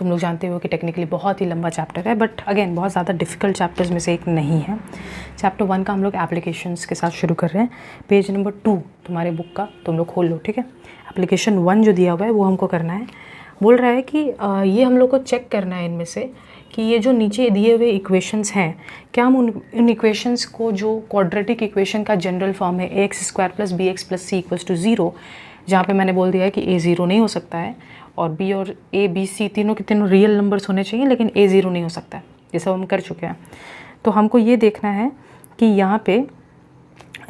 तुम लोग जानते हो कि टेक्निकली बहुत ही लंबा चैप्टर है, बट अगेन बहुत ज़्यादा डिफ़िकल्ट चैप्टर्स में से एक नहीं है। चैप्टर 1 का हम लोग एप्लीकेशंस के साथ शुरू कर रहे हैं। पेज नंबर 2 तुम्हारे बुक का तुम लोग खोल लो, ठीक है। एप्लीकेशन 1 जो दिया हुआ है वो हमको करना है। बोल रहा है कि ये हम लोग को चेक करना है इनमें से कि ये जो नीचे दिए हुए इक्वेशंस हैं, क्या हम उन इक्वेशंस को, जो क्वाड्रेटिक इक्वेशन का जनरल फॉर्म है ax² + bx + c = 0, जहाँ पे मैंने बोल दिया है कि a 0 नहीं हो सकता है और b और a b c तीनों के तीनों रियल नंबर्स होने चाहिए, लेकिन a 0 नहीं हो सकता है। ये सब हम कर चुके हैं। तो हमको ये देखना है कि यहाँ पे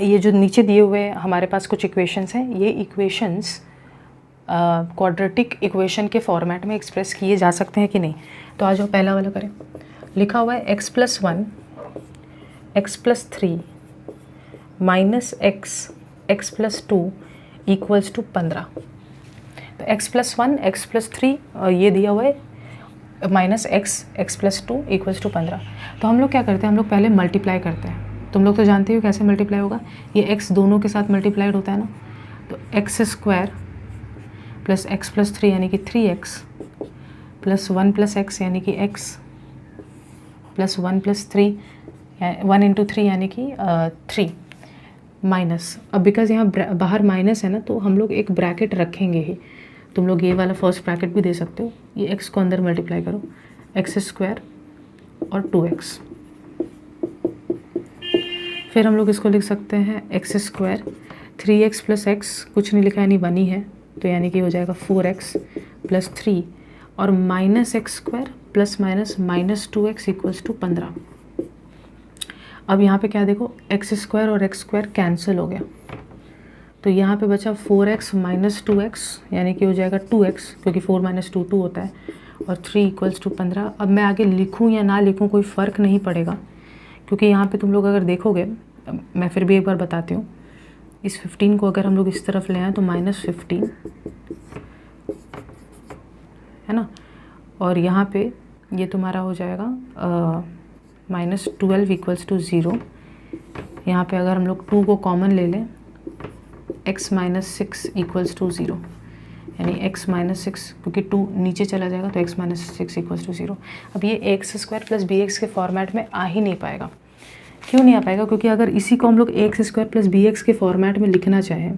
ये जो नीचे दिए हुए हमारे पास कुछ इक्वेशंस हैं, ये इक्वेशंस क्वाड्रेटिक इक्वेशन के फॉर्मेट में एक्सप्रेस किए जा सकते हैं कि नहीं। तो आज वो पहला वाला करें। लिखा हुआ है x + 1 x + 3 - x + 2 = 15। तो x + 1 x + 3 ये दिया हुआ है -x + 2 = 15। तो हम लोग क्या करते हैं, हम लोग पहले मल्टीप्लाई करते हैं। तुम लोग तो जानते हो कैसे मल्टीप्लाई होगा, ये x दोनों के साथ मल्टीप्लाइड होता है ना। तो x² + x + 3 यानी कि 3x + 1 + x यानी कि x + 1 + 3 1 × 3 यानी कि 3 माइनस। अब बिकॉज यहाँ बाहर माइनस है ना, तो हम लोग एक ब्रैकेट रखेंगे ही। तुम लोग ये वाला फर्स्ट ब्रैकेट भी दे सकते हो। ये x को अंदर मल्टीप्लाई करो, x² और 2x। फिर हम लोग इसको लिख सकते हैं x² 3x + x, कुछ नहीं लिखा यानी 1 ही है, तो यानी कि हो जाएगा 4x + 3 और -x² ± -2x = 15। अब यहाँ पे क्या देखो, x² और x² कैंसिल हो गया, तो यहाँ पे बचा 4x - 2x यानी कि हो जाएगा 2x, क्योंकि 4 - 2 2 होता है, और 3 = 15। अब मैं आगे लिखूँ या ना लिखूँ कोई फ़र्क नहीं पड़ेगा, क्योंकि यहाँ पे तुम लोग अगर देखोगे, मैं फिर भी एक बार बताती हूँ, इस 15 को अगर हम लोग इस तरफ ले आएँ तो -15 है ना, और यहाँ पे ये तुम्हारा हो जाएगा -12 = 0। यहाँ पे अगर हम लोग 2 को कॉमन ले लें, x - 6 = 0, यानी x - 6, क्योंकि 2 नीचे चला जाएगा तो x - 6 = 0। अब ये ax² + bx के फॉर्मेट में आ ही नहीं पाएगा। क्यों नहीं आ पाएगा? क्योंकि अगर इसी को हम लोग ax² + bx के फॉर्मेट में लिखना चाहें,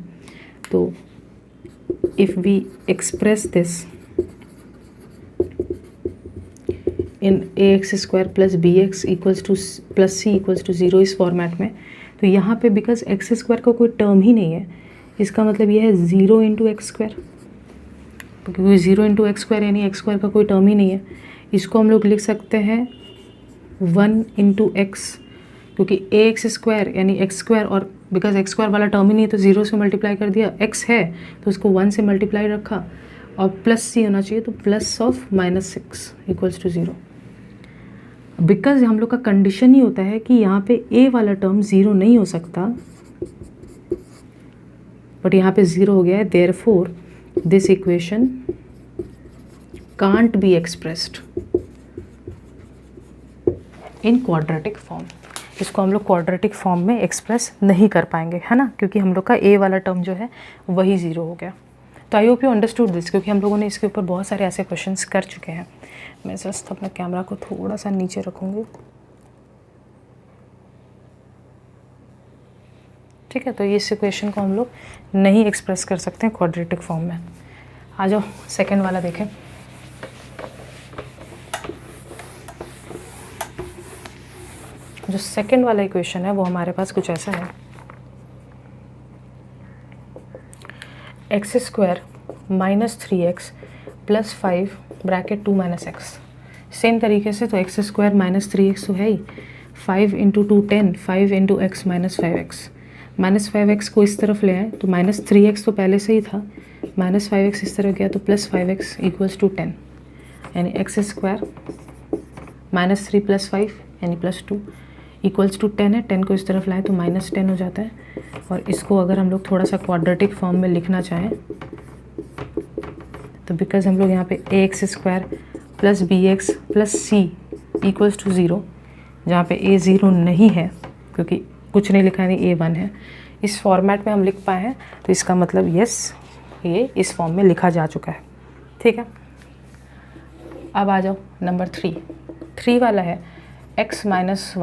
तो if we express this in ax² + bx + c = 0 इस फॉर्मेट में, तो यहाँ पे बिकॉज x² का कोई टर्म ही नहीं है, इसका मतलब ये है 0 × x², क्योंकि 0 × x² यानी x² का कोई टर्म ही नहीं है। इसको हम लोग लिख सकते हैं 1 × x, क्योंकि ax² यानी x² और बिकॉज x² वाला टर्म ही नहीं है तो 0 से मल्टीप्लाई कर दिया, x है तो उसको 1 से मल्टीप्लाई रखा, और +c होना चाहिए, तो +(-6) = 0। बिकॉज हम लोग का कंडीशन ही होता है कि यहाँ पे a वाला टर्म 0 नहीं हो सकता, बट यहाँ पे 0 हो गया है, therefore this equation can't be expressed in quadratic form. इसको हम लोग क्वाड्रेटिक फॉर्म में एक्सप्रेस नहीं कर पाएंगे, है ना, क्योंकि हम लोग का a वाला टर्म जो है वही 0 हो गया। तो I hope you understood this, क्योंकि हम लोगों ने इसके ऊपर बहुत सारे ऐसे क्वेश्चंस कर चुके हैं। मैं जस्ट अपना कैमरा को थोड़ा सा नीचे रखूँगी, ठीक है। तो इस इक्वेशन को हम लोग नहीं एक्सप्रेस कर सकते हैं क्वाड्रेटिक फॉर्म में। आ जाओ सेकेंड वाला देखें। जो सेकेंड वाला इक्वेशन है वो हमारे पास कुछ ऐसा है, x² - 3x + 5 (2 - x). सेम तरीके से तो x² - 3x तो है ही, 5 × 2 10, 5 × x - 5x। -5x को इस तरफ ले आए तो -3x तो पहले से ही था, -5x इस तरफ गया तो +5x = 10, यानी x² -3 + 5 यानी +2 = 10 है। 10 को इस तरफ लाए तो -10 हो जाता है, और इसको अगर हम लोग थोड़ा सा क्वाड्रेटिक फॉर्म में लिखना चाहें, तो बिकॉज हम लोग यहाँ पे ax² + bx + c = 0, जहाँ पे a 0 नहीं है क्योंकि कुछ नहीं लिखा है, a 1 है, इस फॉर्मेट में हम लिख पाए हैं, तो इसका मतलब यस, ये इस फॉर्म में लिखा जा चुका है, ठीक है। अब आ जाओ नंबर 3 वाला है x minus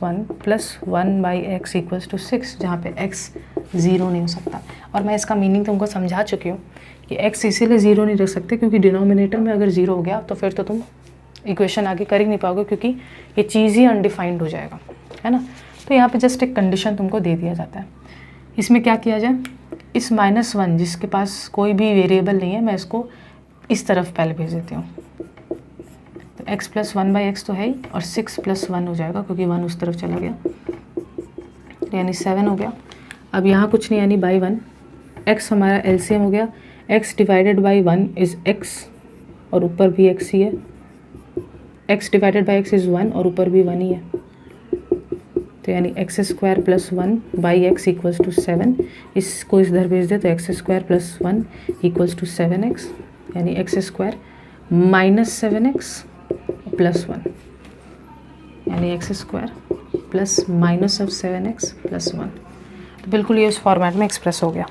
1 plus 1/x equals to 6, जहाँ पे x 0 नहीं हो सकता। और मैं इसका मीनिंग तुमको समझा चुकी हूँ कि x इसीलिए 0 नहीं रख सकते क्योंकि डिनोमिनेटर में अगर 0 हो गया तो फिर तो तुम इक्वेशन आगे कर ही नहीं पाओगे, क्योंकि ये चीज़ ही अनडिफाइंड हो जाएगा, है ना। तो यहाँ पे जस्ट एक कंडीशन तुमको दे दिया जाता है। इसमें क्या किया जाए, इस -1 जिसके पास कोई भी वेरिएबल नहीं है, मैं इसको इस तरफ पहले भेज देती हूँ। तो x प्लस 1/x तो है ही, और 6 + 1 हो जाएगा क्योंकि 1 उस तरफ चला गया, यानी 7 हो गया। अब यहाँ कुछ नहीं, यानी बाई 1, x हमारा एलसीएम हो गया, x divided by 1 is x, और ऊपर भी x ही है, x divided by x is 1, और ऊपर भी 1 ही है। तो यानी x² + 1/x इक्वल्स टू 7, इसको इधर भेज दे तो x² + 1 इक्वल्स टू 7x, यानी x² - 7x + 1, यानी x² plus minus of 7x + 1। तो बिल्कुल ये उस फॉर्मेट में एक्सप्रेस हो गया।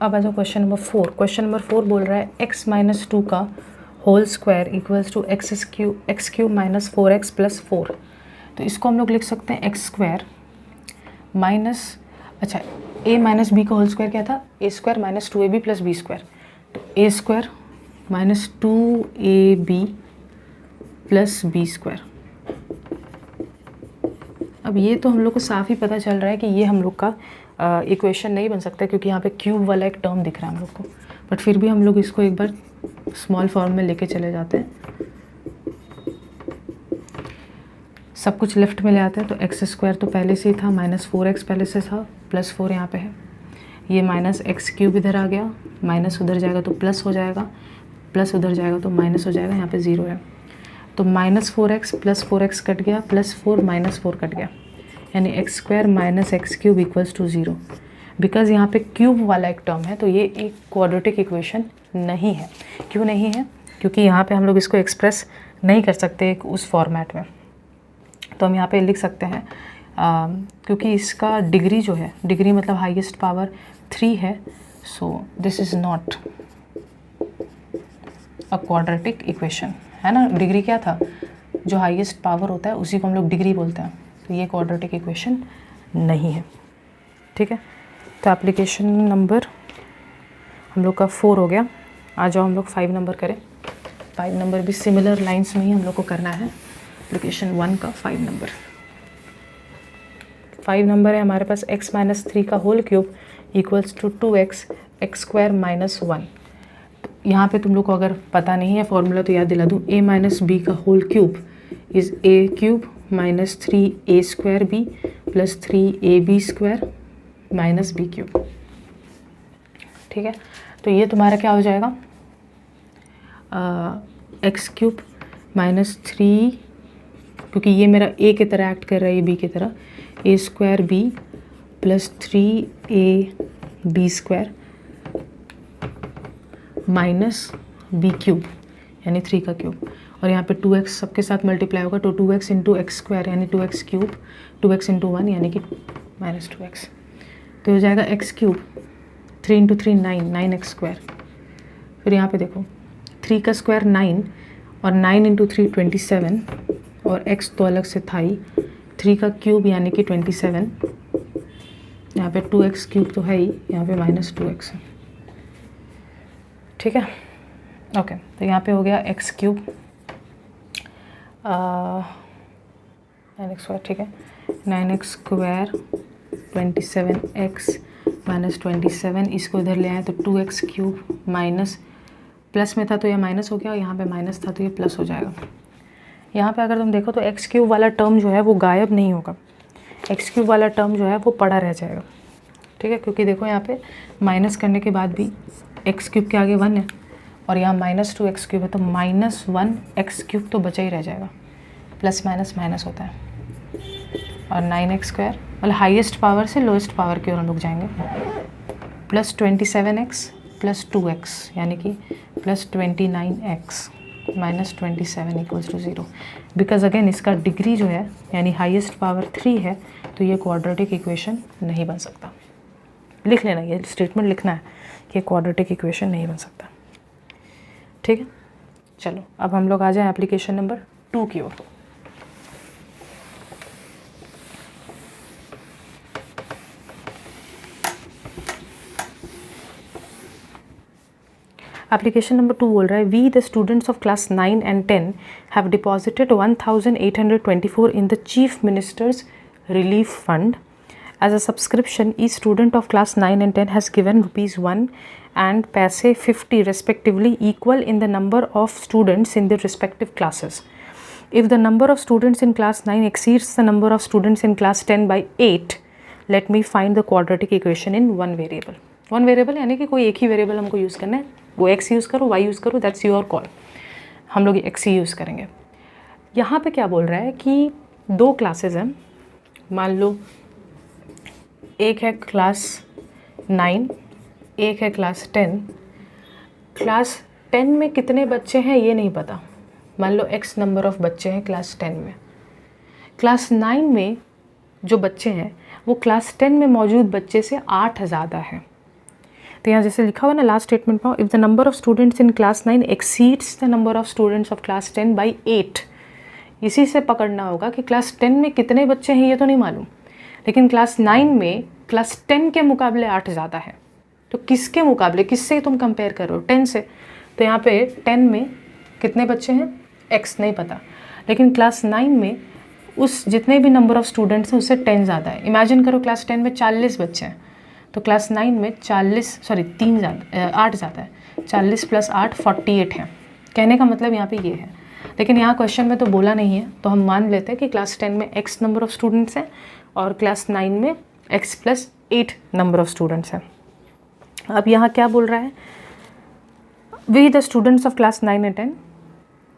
अब आ जाओ क्वेश्चन नंबर 4। क्वेश्चन नंबर 4 बोल रहा है x - 2 का whole square equals to x³ - 4x + 4। तो इसको हम लोग लिख सकते हैं x² माइनस, अच्छा a - b का होल स्क्वायर क्या था, a² - 2ab + b²। तो a² - 2ab + b²। अब ये तो हम लोग को साफ ही पता चल रहा है कि ये हम लोग का इक्वेशन नहीं बन सकता, क्योंकि यहाँ पे क्यूब वाला एक टर्म दिख रहा है हम लोग को। बट फिर भी हम लोग इसको एक बार स्मॉल फॉर्म में लेके चले जाते हैं, सब कुछ लेफ्ट में ले आते हैं। तो x² तो पहले से ही था, -4x पहले से था, +4 यहाँ पे है, ये -x³ इधर आ गया, माइनस उधर जाएगा तो प्लस हो जाएगा, प्लस उधर जाएगा तो माइनस हो जाएगा, यहाँ पे 0 है। तो -4x + 4x कट गया, +4 - 4 कट गया, यानी x² - x³ equals to 0। Because यहाँ पे क्यूब वाला एक टर्म है, तो ये एक क्वाड्रेटिक इक्वेशन नहीं है। क्यों नहीं है, क्योंकि यहाँ पे हम लोग इसको एक्सप्रेस नहीं कर सकते एक उस फॉर्मेट में। तो हम यहाँ पे लिख सकते हैं क्योंकि इसका डिग्री जो है, डिग्री मतलब हाईएस्ट पावर 3 है, सो this is not a quadratic equation, है ना। डिग्री क्या था, जो हाईएस्ट पावर होता है उसी को हम लोग डिग्री बोलते हैं। तो ये क्वाड्रेटिक इक्वेशन नहीं है, ठीक है। तो एप्लीकेशन नंबर हम लोग का 4 हो गया। आ जाओ हम लोग 5 नंबर करें। 5 नंबर भी सिमिलर लाइंस में ही हम लोग को करना है। एप्लीकेशन 1 का 5 नंबर। 5 नंबर है हमारे पास x - 3 का whole cube equals to 2x x² - 1। तो यहाँ पे तुम लोग को अगर पता नहीं है फॉर्मूला तो याद दिला दूँ, a - b का whole cube is a³ - 3a² b + 3ab² - b³। ठीक है, तो ये तुम्हारा क्या हो जाएगा, x³ - 3, क्योंकि ये मेरा a की तरह एक्ट कर रहा है, ये b की तरह, a² b + 3ab² - b³ यानी 3 का क्यूब। और यहाँ पे 2x सबके साथ मल्टीप्लाई होगा, तो 2x × x² यानी 2x³ 2x × 1 यानी कि -2x। तो हो जाएगा x³ 3 × 3 9 9x²। फिर यहाँ पे देखो 3 का स्क्वायर 9 और 9 × 3 27, और x तो अलग से था ही, 3 का क्यूब यानी कि 27, यहाँ पे 2x³ तो है ही, यहाँ पे -2x है। ठीक है, ओके। तो यहाँ पे हो गया x³, 9x², ठीक है, 9x² 27x - 27, इसको इधर ले आए तो 2x³ माइनस, प्लस में था तो यह माइनस हो गया, यहाँ पे माइनस था तो ये प्लस हो जाएगा। यहाँ पे अगर तुम देखो तो x³ वाला टर्म जो है वो गायब नहीं होगा, x³ वाला टर्म जो है वो पड़ा रह जाएगा। ठीक है, क्योंकि देखो यहाँ पे माइनस करने के बाद भी x³ के आगे 1 है, और यहाँ -2x³ है, तो -1x³ तो बचा ही रह जाएगा, प्लस माइनस माइनस होता है। और 9x², मतलब हाईएस्ट पावर से लोएस्ट पावर की ओर हम लोग जाएंगे, प्लस 27x प्लस 2x यानी कि plus 29x minus 27 equals to 0। Because again इसका डिग्री जो है यानी हाईएस्ट पावर 3 है, तो ये क्वाड्रेटिक इक्वेशन नहीं बन सकता। लिख लेना, ये स्टेटमेंट लिखना है कि क्वाड्रेटिक इक्वेशन नहीं बन सकता। ठीक है, चलो अब हम लोग आ जाएं एप्लीकेशन नंबर 2 की ओर। एप्लीकेशन नंबर 2 बोल रहा है, we the students of class 9 and 10 have deposited 1824 in the chief minister's relief fund as a subscription. Each student of class 9 and 10 has given ₹1 and पैसे 50 respectively equal in the number of students in their respective classes. If the number of students in class 9 exceeds the number of students in class 10 by 8, let me find the quadratic equation in one variable. One variable यानी कि कोई एक ही variable हमको use करना है, वो x use करो y use करो, दैट्स योर कॉल। हम लोग x ही यूज़ करेंगे। यहाँ पे क्या बोल रहा है कि 2 क्लासेस हैं, मान लो एक है क्लास 9, एक है क्लास 10। क्लास 10 में कितने बच्चे हैं ये नहीं पता, मान लो x नंबर ऑफ़ बच्चे हैं क्लास 10 में। क्लास 9 में जो बच्चे हैं वो क्लास 10 में मौजूद बच्चे से 8 ज़्यादा है। तो यहाँ जैसे लिखा हुआ ना लास्ट स्टेटमेंट में, if the number of students in class 9 exceeds the number of students of class 10 by 8, इसी से पकड़ना होगा कि क्लास 10 में कितने बच्चे हैं ये तो नहीं मालूम, लेकिन क्लास 9 में क्लास 10 के मुकाबले 8 ज़्यादा है। तो किसके मुकाबले, किससे तुम कंपेयर कर रहे हो? 10 से। तो यहाँ पे 10 में कितने बच्चे हैं x नहीं पता, लेकिन क्लास 9 में उस जितने भी नंबर ऑफ़ स्टूडेंट्स हैं उससे 10 ज़्यादा है। इमेजिन करो क्लास 10 में 40 बच्चे हैं, तो क्लास 9 में 8 ज़्यादा है। 40 प्लस 8 48 है। कहने का मतलब यहाँ पे ये है, लेकिन यहाँ क्वेश्चन में तो बोला नहीं है, तो हम मान लेते हैं कि क्लास 10 में x नंबर ऑफ़ स्टूडेंट्स हैं और क्लास 9 में x plus 8 number of students हैं। अब यहाँ क्या बोल रहा है, we the students of class 9 and 10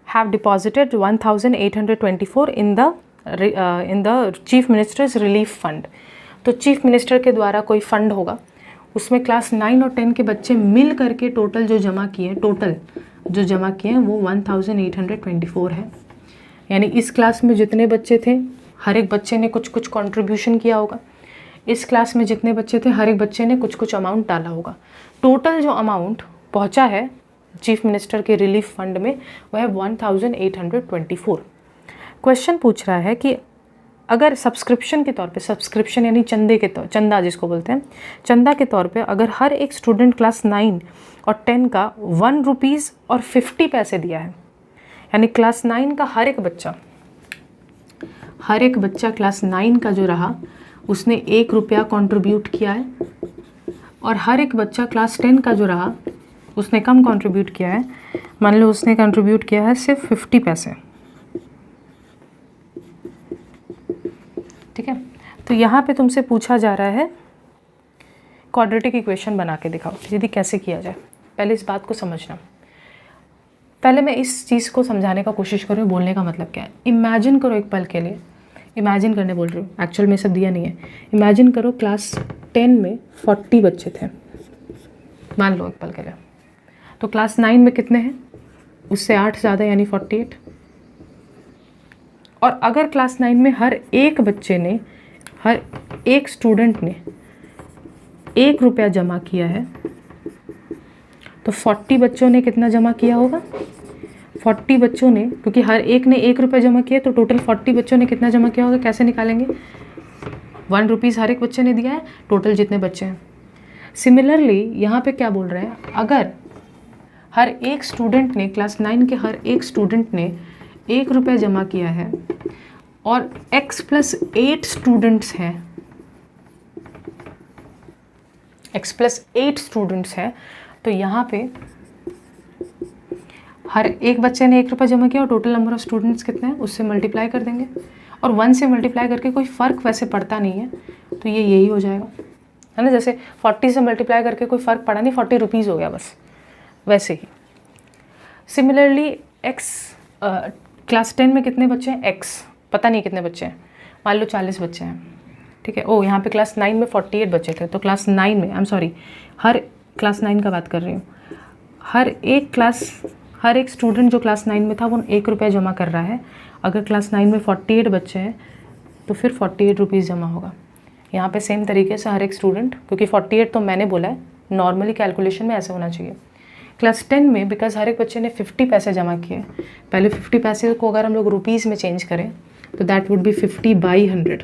have deposited 1824 in the chief minister's relief fund. तो चीफ मिनिस्टर के द्वारा कोई फंड होगा, उसमें क्लास 9 और 10 के बच्चे मिल करके टोटल जो जमा किए हैं वो 1824 है। यानी इस क्लास में जितने बच्चे थे हर एक बच्चे ने कुछ कुछ कंट्रीब्यूशन किया होगा, इस क्लास में जितने बच्चे थे हर एक बच्चे ने कुछ कुछ अमाउंट डाला होगा। टोटल जो अमाउंट पहुंचा है चीफ मिनिस्टर के रिलीफ फंड में वह है 1824। क्वेश्चन पूछ रहा है कि अगर सब्सक्रिप्शन के तौर पे, सब्सक्रिप्शन यानी चंदा जिसको बोलते हैं, चंदा के तौर पे अगर हर एक स्टूडेंट क्लास 9 और 10 का ₹1 और 50 पैसे दिया है, यानी क्लास 9 का हर एक बच्चा क्लास 9 का जो रहा उसने ₹1 कंट्रीब्यूट किया है, और हर एक बच्चा क्लास 10 का जो रहा उसने कम कंट्रीब्यूट किया है, मान लो उसने कंट्रीब्यूट किया है सिर्फ 50 पैसे। ठीक है, तो यहाँ पे तुमसे पूछा जा रहा है क्वाड्रेटिक इक्वेशन बना के दिखाओ। दीदी कैसे किया जाए, पहले इस बात को समझना। पहले मैं इस चीज़ को समझाने का कोशिश कर रही हूँ, बोलने का मतलब क्या है। इमेजिन करो एक पल के लिए, इमेजिन करने बोल रही हूँ, एक्चुअल में सब दिया नहीं है। इमेजिन करो क्लास 10 में 40 बच्चे थे, मान लो एक पल के लिए। तो क्लास 9 में कितने हैं, उससे 8 ज़्यादा यानी 48। और अगर क्लास 9 में हर एक स्टूडेंट ने ₹1 जमा किया है, तो 40 बच्चों ने कितना जमा किया होगा? 40 बच्चों ने, क्योंकि हर एक ने ₹1 जमा किया, तो टोटल 40 बच्चों ने कितना जमा किया होगा, कैसे निकालेंगे? ₹1 हर एक बच्चे ने दिया है, टोटल जितने बच्चे हैं। सिमिलरली यहाँ पे क्या बोल रहे हैं, अगर हर एक स्टूडेंट ने, क्लास 9 के हर एक स्टूडेंट ने ₹1 जमा किया है और x प्लस 8 स्टूडेंट्स हैं, x प्लस 8 स्टूडेंट्स हैं, तो यहाँ पे हर एक बच्चे ने ₹1 जमा किया और टोटल नंबर ऑफ़ स्टूडेंट्स कितने हैं उससे मल्टीप्लाई कर देंगे, और 1 से मल्टीप्लाई करके कोई फ़र्क वैसे पड़ता नहीं है, तो ये यही हो जाएगा, है ना। जैसे 40 से मल्टीप्लाई करके कोई फ़र्क पड़ा नहीं, ₹40 हो गया बस, वैसे ही। सिमिलरली x क्लास 10 में कितने बच्चे हैं, x पता नहीं कितने बच्चे हैं, मान लो 40 बच्चे हैं, ठीक है। ओ यहाँ पे क्लास 9 में 48 बच्चे थे, तो क्लास 9 में, I am sorry, her class 9 का बात कर रही हूँ, हर एक स्टूडेंट जो क्लास 9 में था वो 1 रुपया जमा कर रहा है। अगर क्लास 9 में 48 बच्चे हैं तो फिर 48 रुपीज़ जमा होगा। यहाँ पे सेम तरीके से हर एक स्टूडेंट, क्योंकि 48 तो मैंने बोला है, नॉर्मली कैलकुलेशन में ऐसे होना चाहिए। क्लास 10 में बिकॉज हर एक बच्चे ने 50 पैसे जमा किए, पहले 50 पैसे को अगर हम लोग रुपीज़ में चेंज करें तो दैट वुड बी 50/100,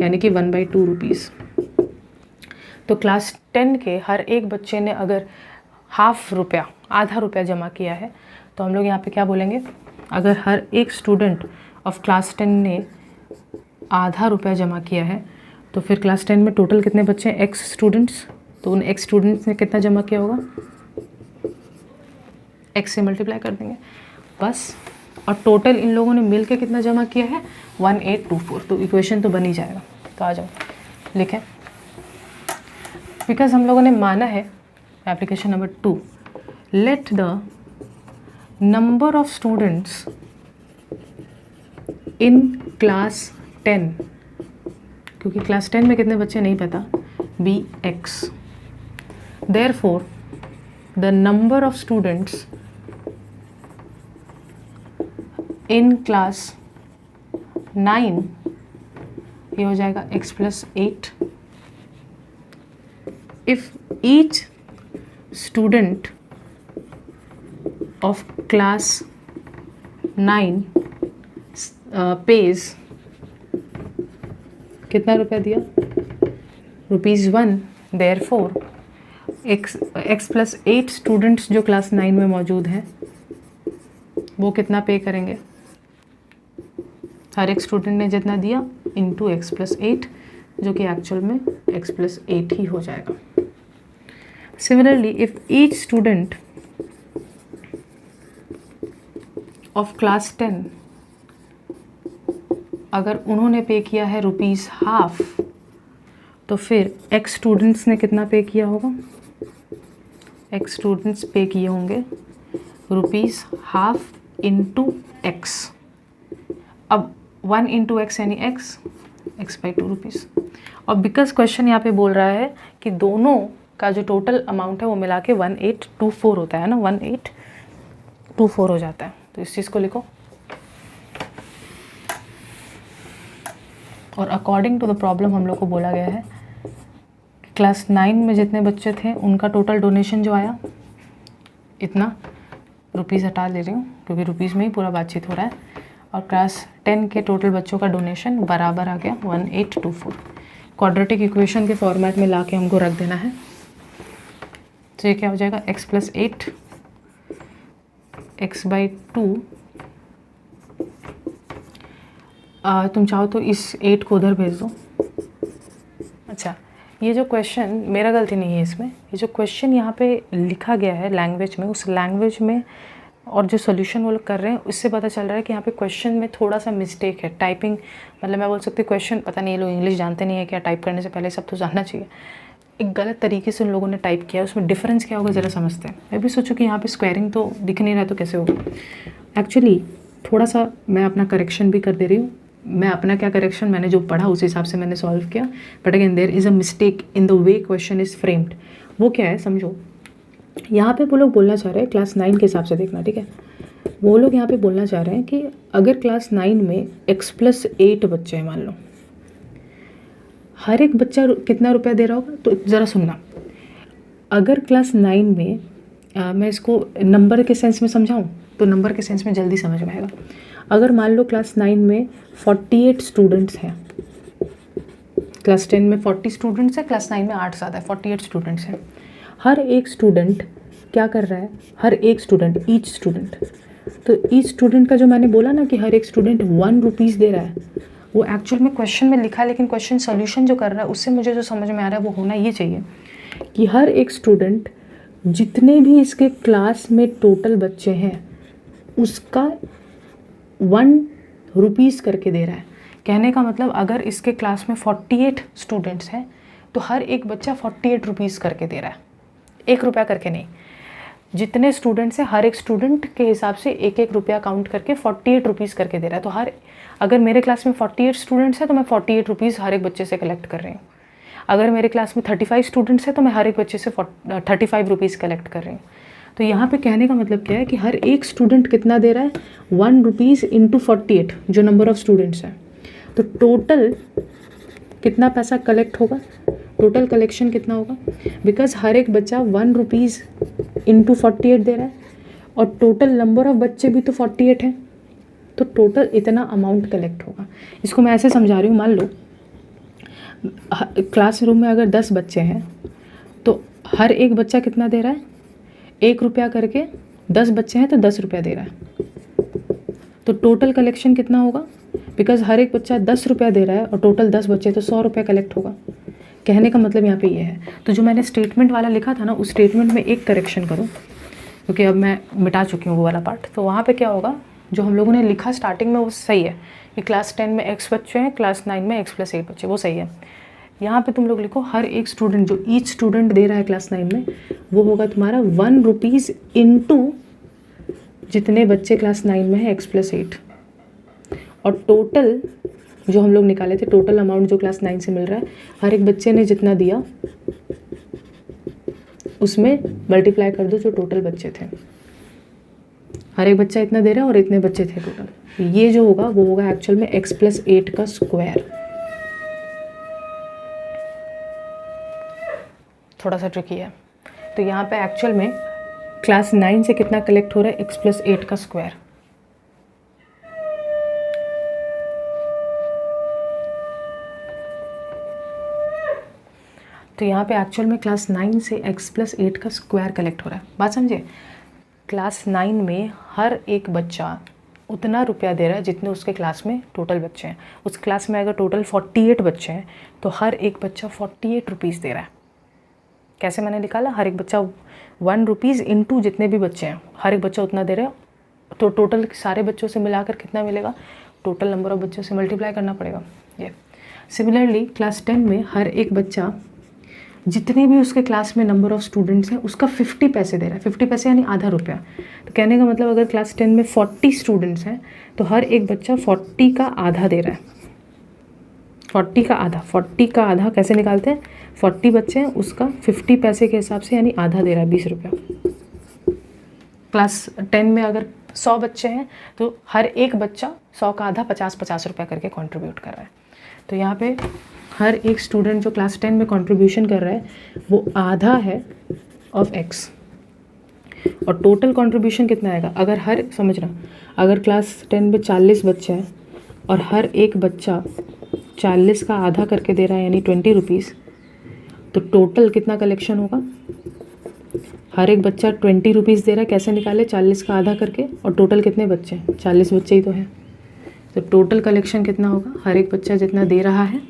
यानी कि 1/2 रुपीज़। तो क्लास 10 के हर एक बच्चे ने अगर आधा रुपया जमा किया है, तो हम लोग यहाँ पे क्या बोलेंगे, अगर हर एक स्टूडेंट ऑफ क्लास 10 ने आधा रुपया जमा किया है तो फिर क्लास 10 में टोटल कितने बच्चे हैं, एक्स स्टूडेंट्स, तो उन एक्स स्टूडेंट्स ने कितना जमा किया होगा, एक्स से मल्टीप्लाई कर देंगे बस। और टोटल इन लोगों ने मिल के कितना जमा किया है, 1824। तो इक्वेशन तो बन ही जाएगा। तो आ जाओ लिखें, बिकॉज हम लोगों ने माना है application number 2, let the number of students in class 10, क्योंकि क्लास 10 में कितने बच्चे नहीं पता, be x. Therefore the number of students in class 9, ये हो जाएगा x + 8। If each student of class 9 pays, कितना रुपया दिया, ₹1। देयरफॉर x + 8 स्टूडेंट्स जो क्लास 9 में मौजूद हैं वो कितना पे करेंगे, हर एक स्टूडेंट ने जितना दिया इंटू x + 8, जो कि एक्चुअल में x + 8 ही हो जाएगा। Similarly if each student of class 10, अगर उन्होंने पे किया है ₹1/2, तो फिर x स्टूडेंट्स ने कितना पे किया होगा, x स्टूडेंट्स पे किए होंगे ₹1/2 इंटू x। अब 1 इंटू एक्स यानी x/2 रुपीज़। और बिकॉज क्वेश्चन यहाँ पे बोल रहा है कि दोनों का जो टोटल अमाउंट है वो मिला के 1824 होता है ना, 1824 हो जाता है। तो इस चीज़ को लिखो। और अकॉर्डिंग टू द प्रॉब्लम हम लोग को बोला गया है कि क्लास 9 में जितने बच्चे थे उनका टोटल डोनेशन जो आया, इतना रुपीज़ हटा ले रही हूँ क्योंकि रुपीज़ में ही पूरा बातचीत हो रहा है, और क्लास 10 के टोटल बच्चों का डोनेशन बराबर आ गया 1824। क्वाड्रेटिक इक्वेशन के फॉर्मेट में ला के हमको रख देना है। तो ये क्या हो जाएगा, x + 8 x/2। तुम चाहो तो इस 8 को उधर भेज दो। अच्छा, ये जो क्वेश्चन, मेरा गलती नहीं है इसमें, ये जो क्वेश्चन यहाँ पे लिखा गया है लैंग्वेज में, उस लैंग्वेज में और जो सोल्यूशन वो लोग कर रहे हैं उससे पता चल रहा है कि यहाँ पे क्वेश्चन में थोड़ा सा मिस्टेक है। टाइपिंग, मतलब मैं बोल सकती हूँ क्वेश्चन, पता नहीं ये लोग इंग्लिश जानते नहीं है क्या, टाइप करने से पहले सब तो जानना चाहिए। एक गलत तरीके से उन लोगों ने टाइप किया है, उसमें डिफरेंस क्या होगा ज़रा समझते हैं। मैं भी सोचूं कि यहाँ पे स्क्वायरिंग तो दिख नहीं रहा तो कैसे होगा। एक्चुअली थोड़ा सा मैं अपना करेक्शन भी कर दे रही हूँ। मैं अपना क्या करेक्शन, मैंने जो पढ़ा उस हिसाब से मैंने सॉल्व किया, but again there is a mistake in the way question is framed. वो क्या है समझो, यहाँ पे वो लोग बोलना चाह रहे हैं, क्लास 9 के हिसाब से देखना, ठीक है। वो लोग यहाँ पे बोलना चाह रहे हैं कि अगर क्लास 9 में x + 8 बच्चे हैं, मान लो हर एक बच्चा कितना रुपया दे रहा होगा, तो ज़रा सुनना। अगर क्लास 9 में मैं इसको नंबर के सेंस में समझाऊं तो नंबर के सेंस में जल्दी समझ में आएगा। अगर मान लो क्लास 9 में 48 स्टूडेंट्स हैं, क्लास 10 में 40 स्टूडेंट्स हैं, क्लास 9 में 8 ज़्यादा है, 48 स्टूडेंट्स हैं। हर एक स्टूडेंट क्या कर रहा है, हर एक स्टूडेंट, ईच स्टूडेंट, तो ईच स्टूडेंट का जो मैंने बोला ना कि हर एक स्टूडेंट 1 रुपीज़ दे रहा है, वो एक्चुअल में क्वेश्चन में लिखा है, लेकिन क्वेश्चन सोल्यूशन जो कर रहा है उससे मुझे जो समझ में आ रहा है वो होना ये चाहिए कि हर एक स्टूडेंट जितने भी इसके क्लास में टोटल बच्चे हैं उसका 1 रुपीज़ करके दे रहा है। कहने का मतलब अगर इसके क्लास में 48 स्टूडेंट्स हैं तो हर एक बच्चा 48 रुपीज़ करके दे रहा है, 1 रुपया करके नहीं। जितने स्टूडेंट्स हैं हर एक स्टूडेंट के हिसाब से एक एक रुपया काउंट करके 48 रुपीज़ करके दे रहा है। तो अगर मेरे क्लास में 48 स्टूडेंट्स हैं तो मैं 48 रुपीज़ हर एक बच्चे से कलेक्ट कर रही हूँ। अगर मेरे क्लास में 35 स्टूडेंट्स हैं तो मैं हर एक बच्चे से 35 रुपीज़ कलेक्ट कर रही हूँ। तो यहाँ पे कहने का मतलब क्या है कि हर एक स्टूडेंट कितना दे रहा है, 1 रुपीज़ इंटू 48 जो नंबर ऑफ स्टूडेंट्स हैं। तो टोटल कितना पैसा कलेक्ट होगा, टोटल कलेक्शन कितना होगा, बिकॉज हर एक बच्चा 1 रुपीज़ इंटू 48 दे रहा है और टोटल नंबर ऑफ बच्चे भी तो 48 हैं, तो टोटल इतना अमाउंट कलेक्ट होगा। इसको मैं ऐसे समझा रही हूँ, मान लो क्लासरूम में अगर 10 बच्चे हैं तो हर एक बच्चा कितना दे रहा है, 1 रुपया करके। 10 बच्चे हैं तो 10 रुपया दे रहा है, तो टोटल कलेक्शन कितना होगा, बिकॉज हर एक बच्चा 10 रुपया दे रहा है और टोटल 10 बच्चे तो 100 रुपया कलेक्ट होगा। कहने का मतलब यहाँ पे ये है। तो जो मैंने स्टेटमेंट वाला लिखा था ना, उस स्टेटमेंट में एक करेक्शन करो, क्योंकि अब मैं मिटा चुकी हूँ वो वाला पार्ट। तो वहाँ पे क्या होगा, जो हम लोगों ने लिखा स्टार्टिंग में वो सही है कि क्लास 10 में x बच्चे हैं, क्लास 9 में x+8 बच्चे, वो सही है। यहाँ पे तुम लोग लिखो हर एक स्टूडेंट, जो ईच स्टूडेंट दे रहा है क्लास 9 में, वो होगा तुम्हारा 1 रुपीज़ इंटू जितने बच्चे क्लास 9 में है x+8, और टोटल जो हम लोग निकाले थे, टोटल अमाउंट जो क्लास 9 से मिल रहा है, हर एक बच्चे ने जितना दिया उसमें मल्टीप्लाई कर दो जो टोटल बच्चे थे। हर एक बच्चा इतना दे रहा है और इतने बच्चे थे टोटल। ये जो होगा वो होगा एक्चुअल में x+8 का स्क्वायर। थोड़ा सा ट्रिकी है। तो यहाँ पे एक्चुअल में क्लास 9 से कितना कलेक्ट हो रहा है, x+8 का स्क्वायर। तो यहाँ पे एक्चुअल में क्लास 9 से x+8 का स्क्वायर कलेक्ट हो रहा है। बात समझे, क्लास 9 में हर एक बच्चा उतना रुपया दे रहा है जितने उसके क्लास में टोटल बच्चे हैं। उस क्लास में अगर टोटल 48 बच्चे हैं तो हर एक बच्चा 48 रुपीज़ दे रहा है। कैसे मैंने निकाला, हर एक बच्चा 1 रुपीज़ इंटू जितने भी बच्चे हैं, हर एक बच्चा उतना दे रहा है, तो टोटल सारे बच्चों से मिलाकर कितना मिलेगा, टोटल नंबर ऑफ बच्चों से मल्टीप्लाई करना पड़ेगा ये। सिमिलरली क्लास 10 में हर एक बच्चा जितने भी उसके क्लास में नंबर ऑफ़ स्टूडेंट्स हैं उसका 50 पैसे दे रहा है। 50 पैसे यानी आधा रुपया। तो कहने का मतलब अगर क्लास 10 में 40 स्टूडेंट्स हैं तो हर एक बच्चा 40 का आधा दे रहा है। 40 का आधा, 40 का आधा कैसे निकालते हैं, 40 बच्चे हैं उसका 50 पैसे के हिसाब से यानी आधा दे रहा है, 20 रुपया। क्लास 10 में अगर 100 बच्चे हैं तो हर एक बच्चा 100 का आधा 50-50 रुपया करके कंट्रीब्यूट कर रहा है। तो यहाँ पे हर एक स्टूडेंट जो क्लास 10 में कंट्रीब्यूशन कर रहा है वो आधा है ऑफ x, और टोटल कंट्रीब्यूशन कितना आएगा, अगर समझना, अगर क्लास 10 में 40 बच्चे हैं और हर एक बच्चा 40 का आधा करके दे रहा है यानी 20 रुपीज़, तो टोटल कितना कलेक्शन होगा, हर एक बच्चा 20 रुपीज़ दे रहा है। कैसे निकाले, 40 का आधा करके, और टोटल कितने बच्चे हैं, 40 बच्चे ही तो हैं। तो टोटल कलेक्शन कितना होगा, हर एक बच्चा जितना दे रहा है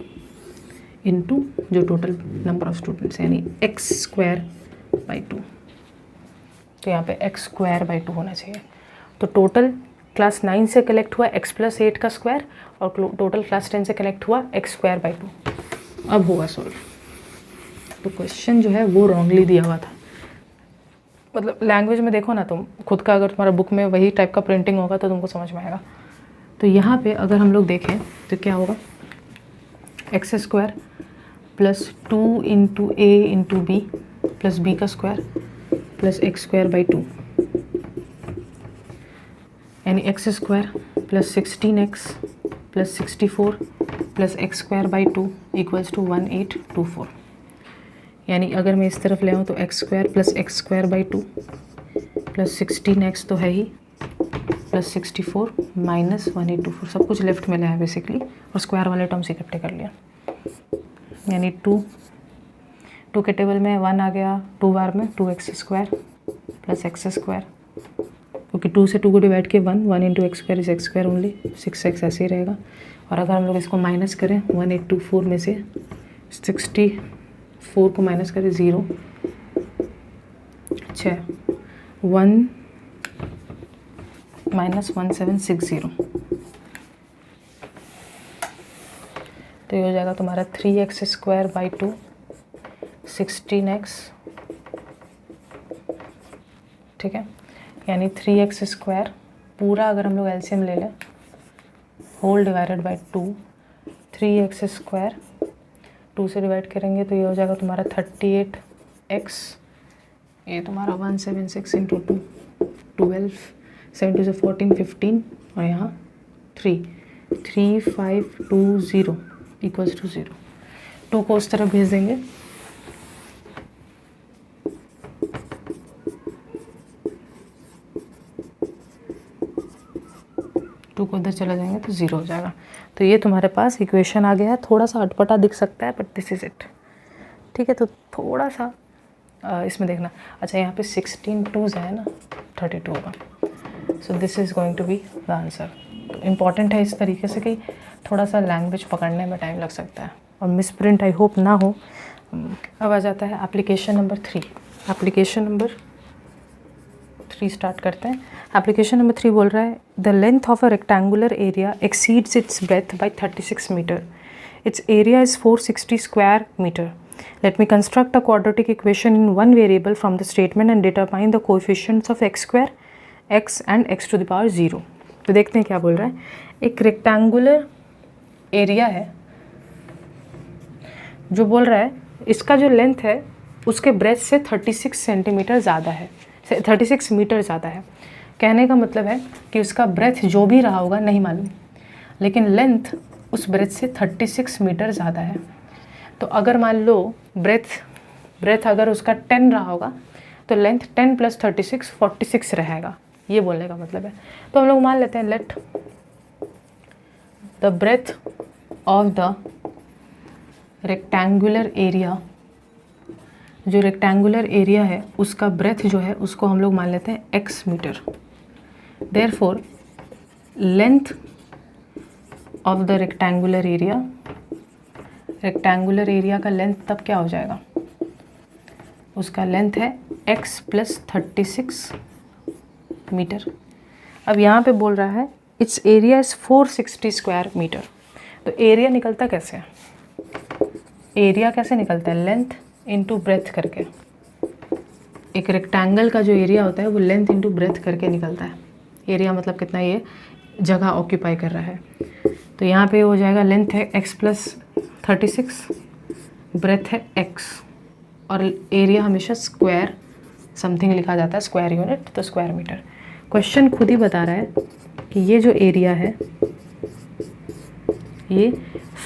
इनटू जो टोटल नंबर ऑफ स्टूडेंट्स यानी x²/2। तो यहाँ पे x²/2 होना चाहिए। तो टोटल क्लास 9 से कलेक्ट हुआ x+8 का स्क्वायर और टोटल क्लास 10 से कलेक्ट हुआ x²/2। अब होगा सॉल्व। तो क्वेश्चन जो है वो रॉन्गली दिया हुआ था, मतलब लैंग्वेज में देखो ना तुम खुद का, अगर तुम्हारा बुक में वही टाइप का प्रिंटिंग होगा तो तुमको समझ में आएगा। तो यहाँ पे अगर हम लोग देखें तो क्या होगा, x² + 2 × a × b + b का स्क्वायर + x²/2 यानी x² + 16x + 64 + x²/2 = 1824। यानी अगर मैं इस तरफ ले आऊँ तो x² + x²/2 + 16x तो है ही, + 64 - 1824, सब कुछ लेफ्ट में लाया बेसिकली, और स्क्वायर वाले टर्म्स इकट्ठे कर लिया। यानी 2 के टेबल में 1 आ गया, 2 बार में 2x² + x², क्योंकि 2 से 2 को डिवाइड किया 1 × x² = x² ओनली, 6x ऐसे ही रहेगा। और अगर हम लोग इसको माइनस करें 1824 में से 64 को माइनस करें 0, 6 1 - 1760, तो ये हो जाएगा तुम्हारा 3x² / 2 16x ठीक है, यानी 3x² पूरा अगर हम लोग एलसीएम ले लें, होल डिवाइडेड बाई 2, 3x², 2 से डिवाइड करेंगे तो ये हो जाएगा तुम्हारा 38x, ये तुम्हारा 176 इंटू 2, 12, 7 2 से 14, 15 और यहाँ 3, 3520 इक्वल्स टू 0। 2 को उस तरफ भेज देंगे, टू को उधर चला जाएंगे तो 0 हो जाएगा। तो ये तुम्हारे पास इक्वेशन आ गया है। थोड़ा सा अटपटा दिख सकता है बट दिस इज़ इट। ठीक है, तो थोड़ा सा इसमें देखना। अच्छा, यहाँ पे 16 2s है ना, 32 होगा। So this is going to be the answer. तो इम्पॉर्टेंट है इस तरीके से कि थोड़ा सा लैंग्वेज पकड़ने में टाइम लग सकता है और मिस प्रिंट आई होप ना हो। अब आ जाता है application number 3। Application number 3 start करते हैं। एप्लीकेशन नंबर 3 बोल रहा है the length of a rectangular area exceeds its breadth by 36 metre. Its area is 460 square metre. Let me construct a quadratic equation in one variable from the statement and determine the coefficients of x square, x and x to the power 0। तो देखते हैं क्या बोल रहा है। एक rectangular area है जो बोल रहा है इसका जो लेंथ है उसके ब्रेथ से 36 सेंटीमीटर ज़्यादा है, 36 मीटर ज़्यादा है। कहने का मतलब है कि उसका ब्रेथ जो भी रहा होगा नहीं मालूम, लेकिन लेंथ उस ब्रेथ से 36 मीटर ज़्यादा है। तो अगर मान लो ब्रेथ अगर उसका 10 रहा होगा तो लेंथ 10 + 36 46 रहेगा, ये बोलने का मतलब है। तो हम लोग मान लेते हैं let the breadth of the rectangular area, जो रेक्टेंगुलर एरिया है उसका ब्रेथ जो है उसको हम लोग मान लेते हैं x metre. Therefore length of the rectangular area, rectangular area का लेंथ तब क्या हो जाएगा, उसका लेंथ है x + 36 मीटर। अब यहाँ पे बोल रहा है its area is 460 square metre. तो एरिया निकलता कैसे है, एरिया कैसे निकलता है, लेंथ इंटू ब्रेथ करके। एक रेक्टेंगल का जो एरिया होता है वो लेंथ इंटू ब्रेथ करके निकलता है। एरिया मतलब कितना ये जगह ऑक्यूपाई कर रहा है। तो यहाँ पे हो जाएगा लेंथ है x + 36, ब्रेथ है x और एरिया हमेशा स्क्वायर समथिंग लिखा जाता है, स्क्वायर यूनिट, तो स्क्वायर मीटर। क्वेश्चन खुद ही बता रहा है कि ये जो एरिया है ये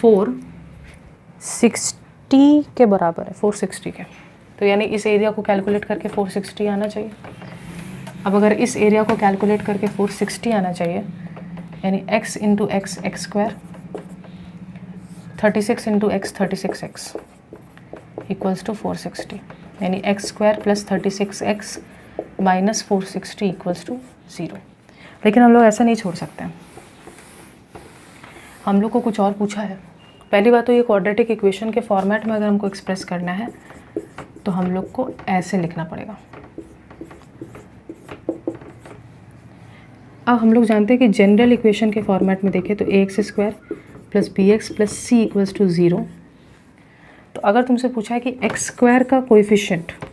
460 के बराबर है, 460 के। तो यानी इस एरिया को कैलकुलेट करके 460 आना चाहिए। अब अगर इस एरिया को कैलकुलेट करके 460 आना चाहिए यानी x into x x square, 36 into x 36x equals to 460, यानी x square + 36x - 460 equals to 0। लेकिन हम लोग ऐसा नहीं छोड़ सकते, हम लोग को कुछ और पूछा है। पहली बात तो ये क्वाड्रेटिक इक्वेशन के फॉर्मेट में अगर हमको एक्सप्रेस करना है तो हम लोग को ऐसे लिखना पड़ेगा। अब हम लोग जानते हैं कि जनरल इक्वेशन के फॉर्मेट में देखें तो ax² + bx + c equals to 0। तो अगर तुमसे पूछा है कि x² का कोएफिशिएंट्स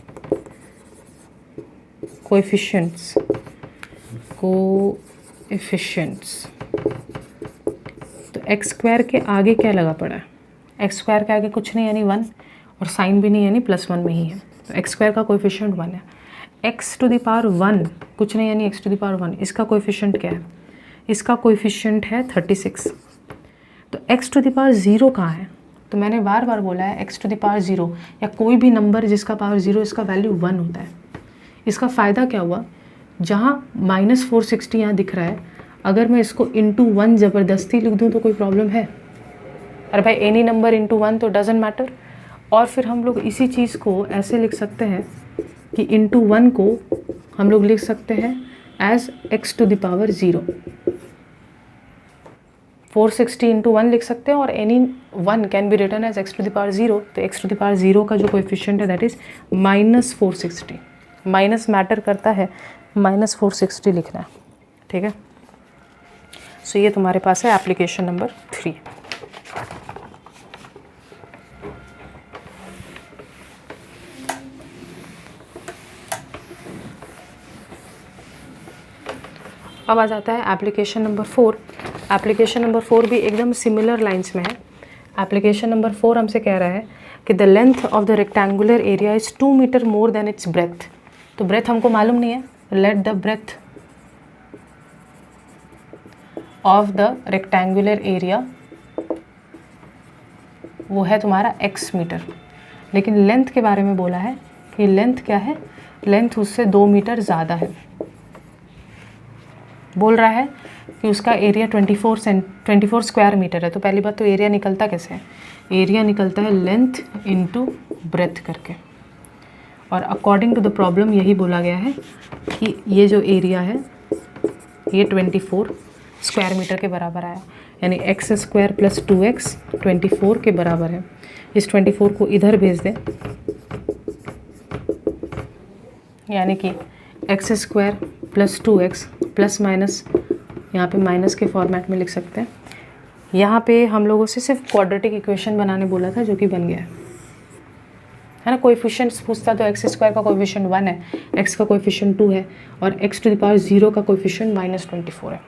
तो x² के आगे क्या लगा पड़ा है, x² के आगे कुछ नहीं यानी 1 और साइन भी नहीं यानी +1 में ही है। तो x² का कोएफिशिएंट 1 है। x टू द पावर 1 कुछ नहीं यानी x टू द पावर 1, इसका कोएफिशिएंट क्या है, इसका कोएफिशिएंट है 36। तो x टू द पावर 0 कहाँ है, तो मैंने बार बार बोला है x टू द पावर 0 या कोई भी नंबर जिसका पावर 0 इसका वैल्यू 1 होता है। इसका फ़ायदा क्या हुआ, जहाँ -460 यहाँ दिख रहा है, अगर मैं इसको इंटू 1 ज़बरदस्ती लिख दूँ तो कोई प्रॉब्लम है, अरे भाई एनी नंबर इंटू 1 तो डजेंट मैटर। और फिर हम लोग इसी चीज़ को ऐसे लिख सकते हैं कि इंटू 1 को हम लोग लिख सकते हैं as x to the power 0। 460 into 1 लिख सकते हैं और any 1 can be written as x to the power 0। तो x टू द पावर 0 का जो कोएफिशिएंट है दैट इज़ -460। माइनस मैटर करता है, -460 लिखना है, ठीक है। सो ये तुम्हारे पास है एप्लीकेशन नंबर 3। अब आ जाता है एप्लीकेशन नंबर 4। एप्लीकेशन नंबर 4 भी एकदम सिमिलर लाइंस में है। एप्लीकेशन नंबर 4 हमसे कह रहा है कि the length of the rectangular area is 2 metre more than its breadth. तो ब्रेथ हमको मालूम नहीं है। Let the breadth of the rectangular area वो है तुम्हारा x मीटर, लेकिन लेंथ के बारे में बोला है कि लेंथ क्या है, लेंथ उससे 2 मीटर ज़्यादा है। बोल रहा है कि उसका एरिया 24 स्क्वायर मीटर है। तो पहली बात तो एरिया निकलता कैसे है, एरिया निकलता है लेंथ इनटू ब्रेथ करके। और अकॉर्डिंग टू द प्रॉब्लम यही बोला गया है कि ये जो एरिया है ये 24 स्क्वायर मीटर के बराबर आया, यानी एक्स स्क्वायर प्लस 2x 24 के बराबर है। इस 24 को इधर भेज दें, यानी कि x square plus 2x plus minus, यहाँ पे माइनस के फॉर्मेट में लिख सकते हैं। यहाँ पे हम लोगों से सिर्फ क्वाड्रेटिक इक्वेशन बनाने बोला था, जो कि बन गया है ना। कोएफिशिएंट्स पूछता तो एक्स स्क्वायर का कोएफिशिएंट 1 है, एक्स का कोएफिशिएंट 2 है और एक्स टू द पावर 0 का कोएफिशिएंट -24 है।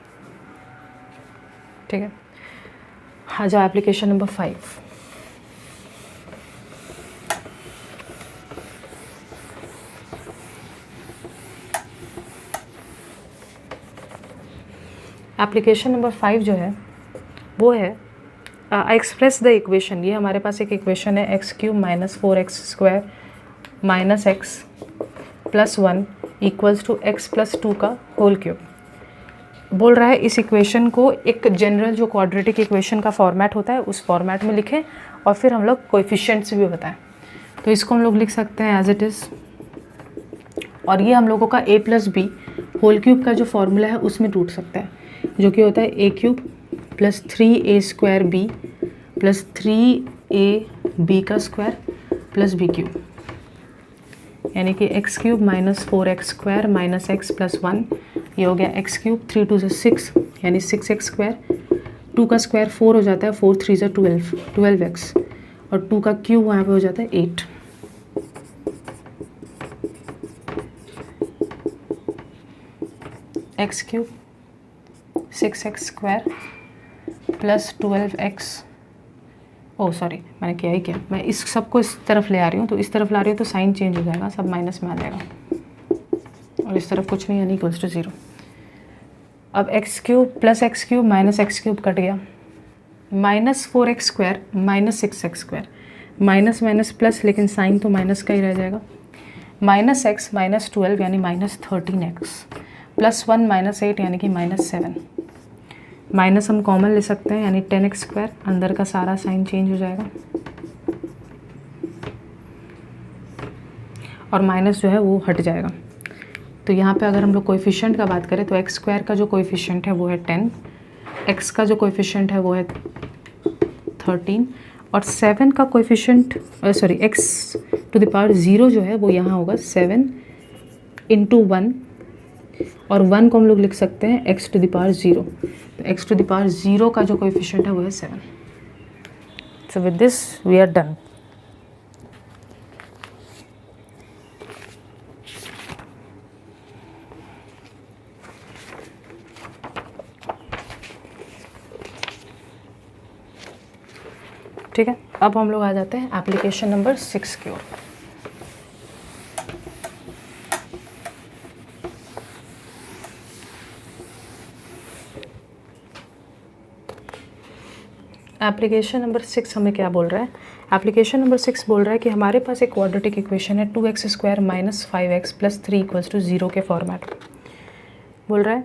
ठीक है, आ जाओ एप्लीकेशन नंबर 5। एप्लीकेशन नंबर 5 जो है वो है एक्सप्रेस द इक्वेशन। ये हमारे पास एक इक्वेशन है x³ - 4x² - x + 1 = x + 2 का होल क्यूब। बोल रहा है इस इक्वेशन को एक जनरल जो क्वाड्रेटिक इक्वेशन का फॉर्मेट होता है उस फॉर्मेट में लिखें और फिर हम लोग कोएफिशिएंट्स भी बताएं। तो इसको हम लोग लिख सकते हैं एज इट इज़, और ये हम लोगों का a + b होल क्यूब का जो फॉर्मूला है उसमें टूट सकता है, जो कि होता है a³ + 3a² b + 3ab² + b³, यानी कि x³ - 4x² - x + 1, ये हो गया x³, 3 2 6 यानी 6x², 2 का स्क्वायर 4 हो जाता है, 4 3 12x, और 2 का क्यूब वहाँ पे हो जाता है 8। x³ 6x² + 12x, ओ सॉरी मैंने किया ही क्या, मैं इस सब को इस तरफ ले आ रही हूँ, तो इस तरफ ला रही हूँ तो साइन चेंज हो जाएगा, सब माइनस में आ जाएगा, और इस तरफ कुछ नहीं यानी = 0। अब x³ + x³ - x³ कट गया, -4x² - 6x², minus minus plus, लेकिन साइन तो माइनस का ही रह जाएगा, -x - 12 यानी -13x + 1 - 8 यानी कि -7। माइनस हम कॉमन ले सकते हैं यानी 10x², अंदर का सारा साइन चेंज हो जाएगा और माइनस जो है वो हट जाएगा। तो यहाँ पे अगर हम लोग कोएफिशिएंट का बात करें तो x² का जो कोएफिशिएंट है वो है 10, x का जो कोएफिशिएंट है वो है 13, और 7 का coefficient sorry x to the power 0 जो है वो यहाँ होगा 7 × 1, और 1 को हम लोग लिख सकते हैं x टू द पावर 0। तो x टू द पावर 0 का जो कोएफिशिएंट है वो है 7। So with this we are done. ठीक है, अब हम लोग आ जाते हैं एप्लीकेशन नंबर 6 की ओर। एप्लीकेशन नंबर 6 हमें क्या बोल रहा है? एप्लीकेशन नंबर 6 बोल रहा है कि हमारे पास एक क्वाड्रेटिक इक्वेशन है 2x² - 5x + 3 = 0 के फॉर्मेट। बोल रहा है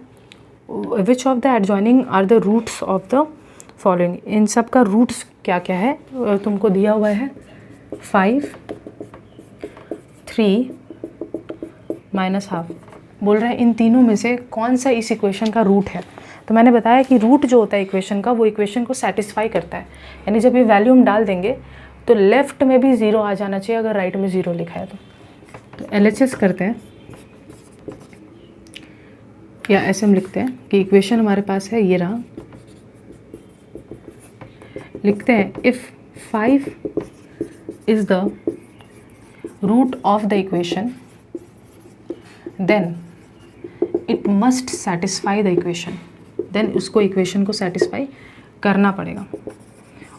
which of the adjoining are the roots of the following. इन सब का रूट्स क्या क्या है तुमको दिया हुआ है 5 3 -½ बोल रहा है इन तीनों में से कौन सा इस इक्वेशन का रूट है। तो मैंने बताया कि रूट जो होता है इक्वेशन का वो इक्वेशन को सेटिस्फाई करता है, यानी जब ये वैल्यू हम डाल देंगे तो लेफ्ट में भी 0 आ जाना चाहिए अगर राइट में 0 लिखा है तो LHS करते हैं या ऐसे हम लिखते हैं कि इक्वेशन हमारे पास है ये रहा, लिखते हैं if 5 is the root of the equation then it must satisfy the equation, then उसको इक्वेशन को सेटिस्फाई करना पड़ेगा।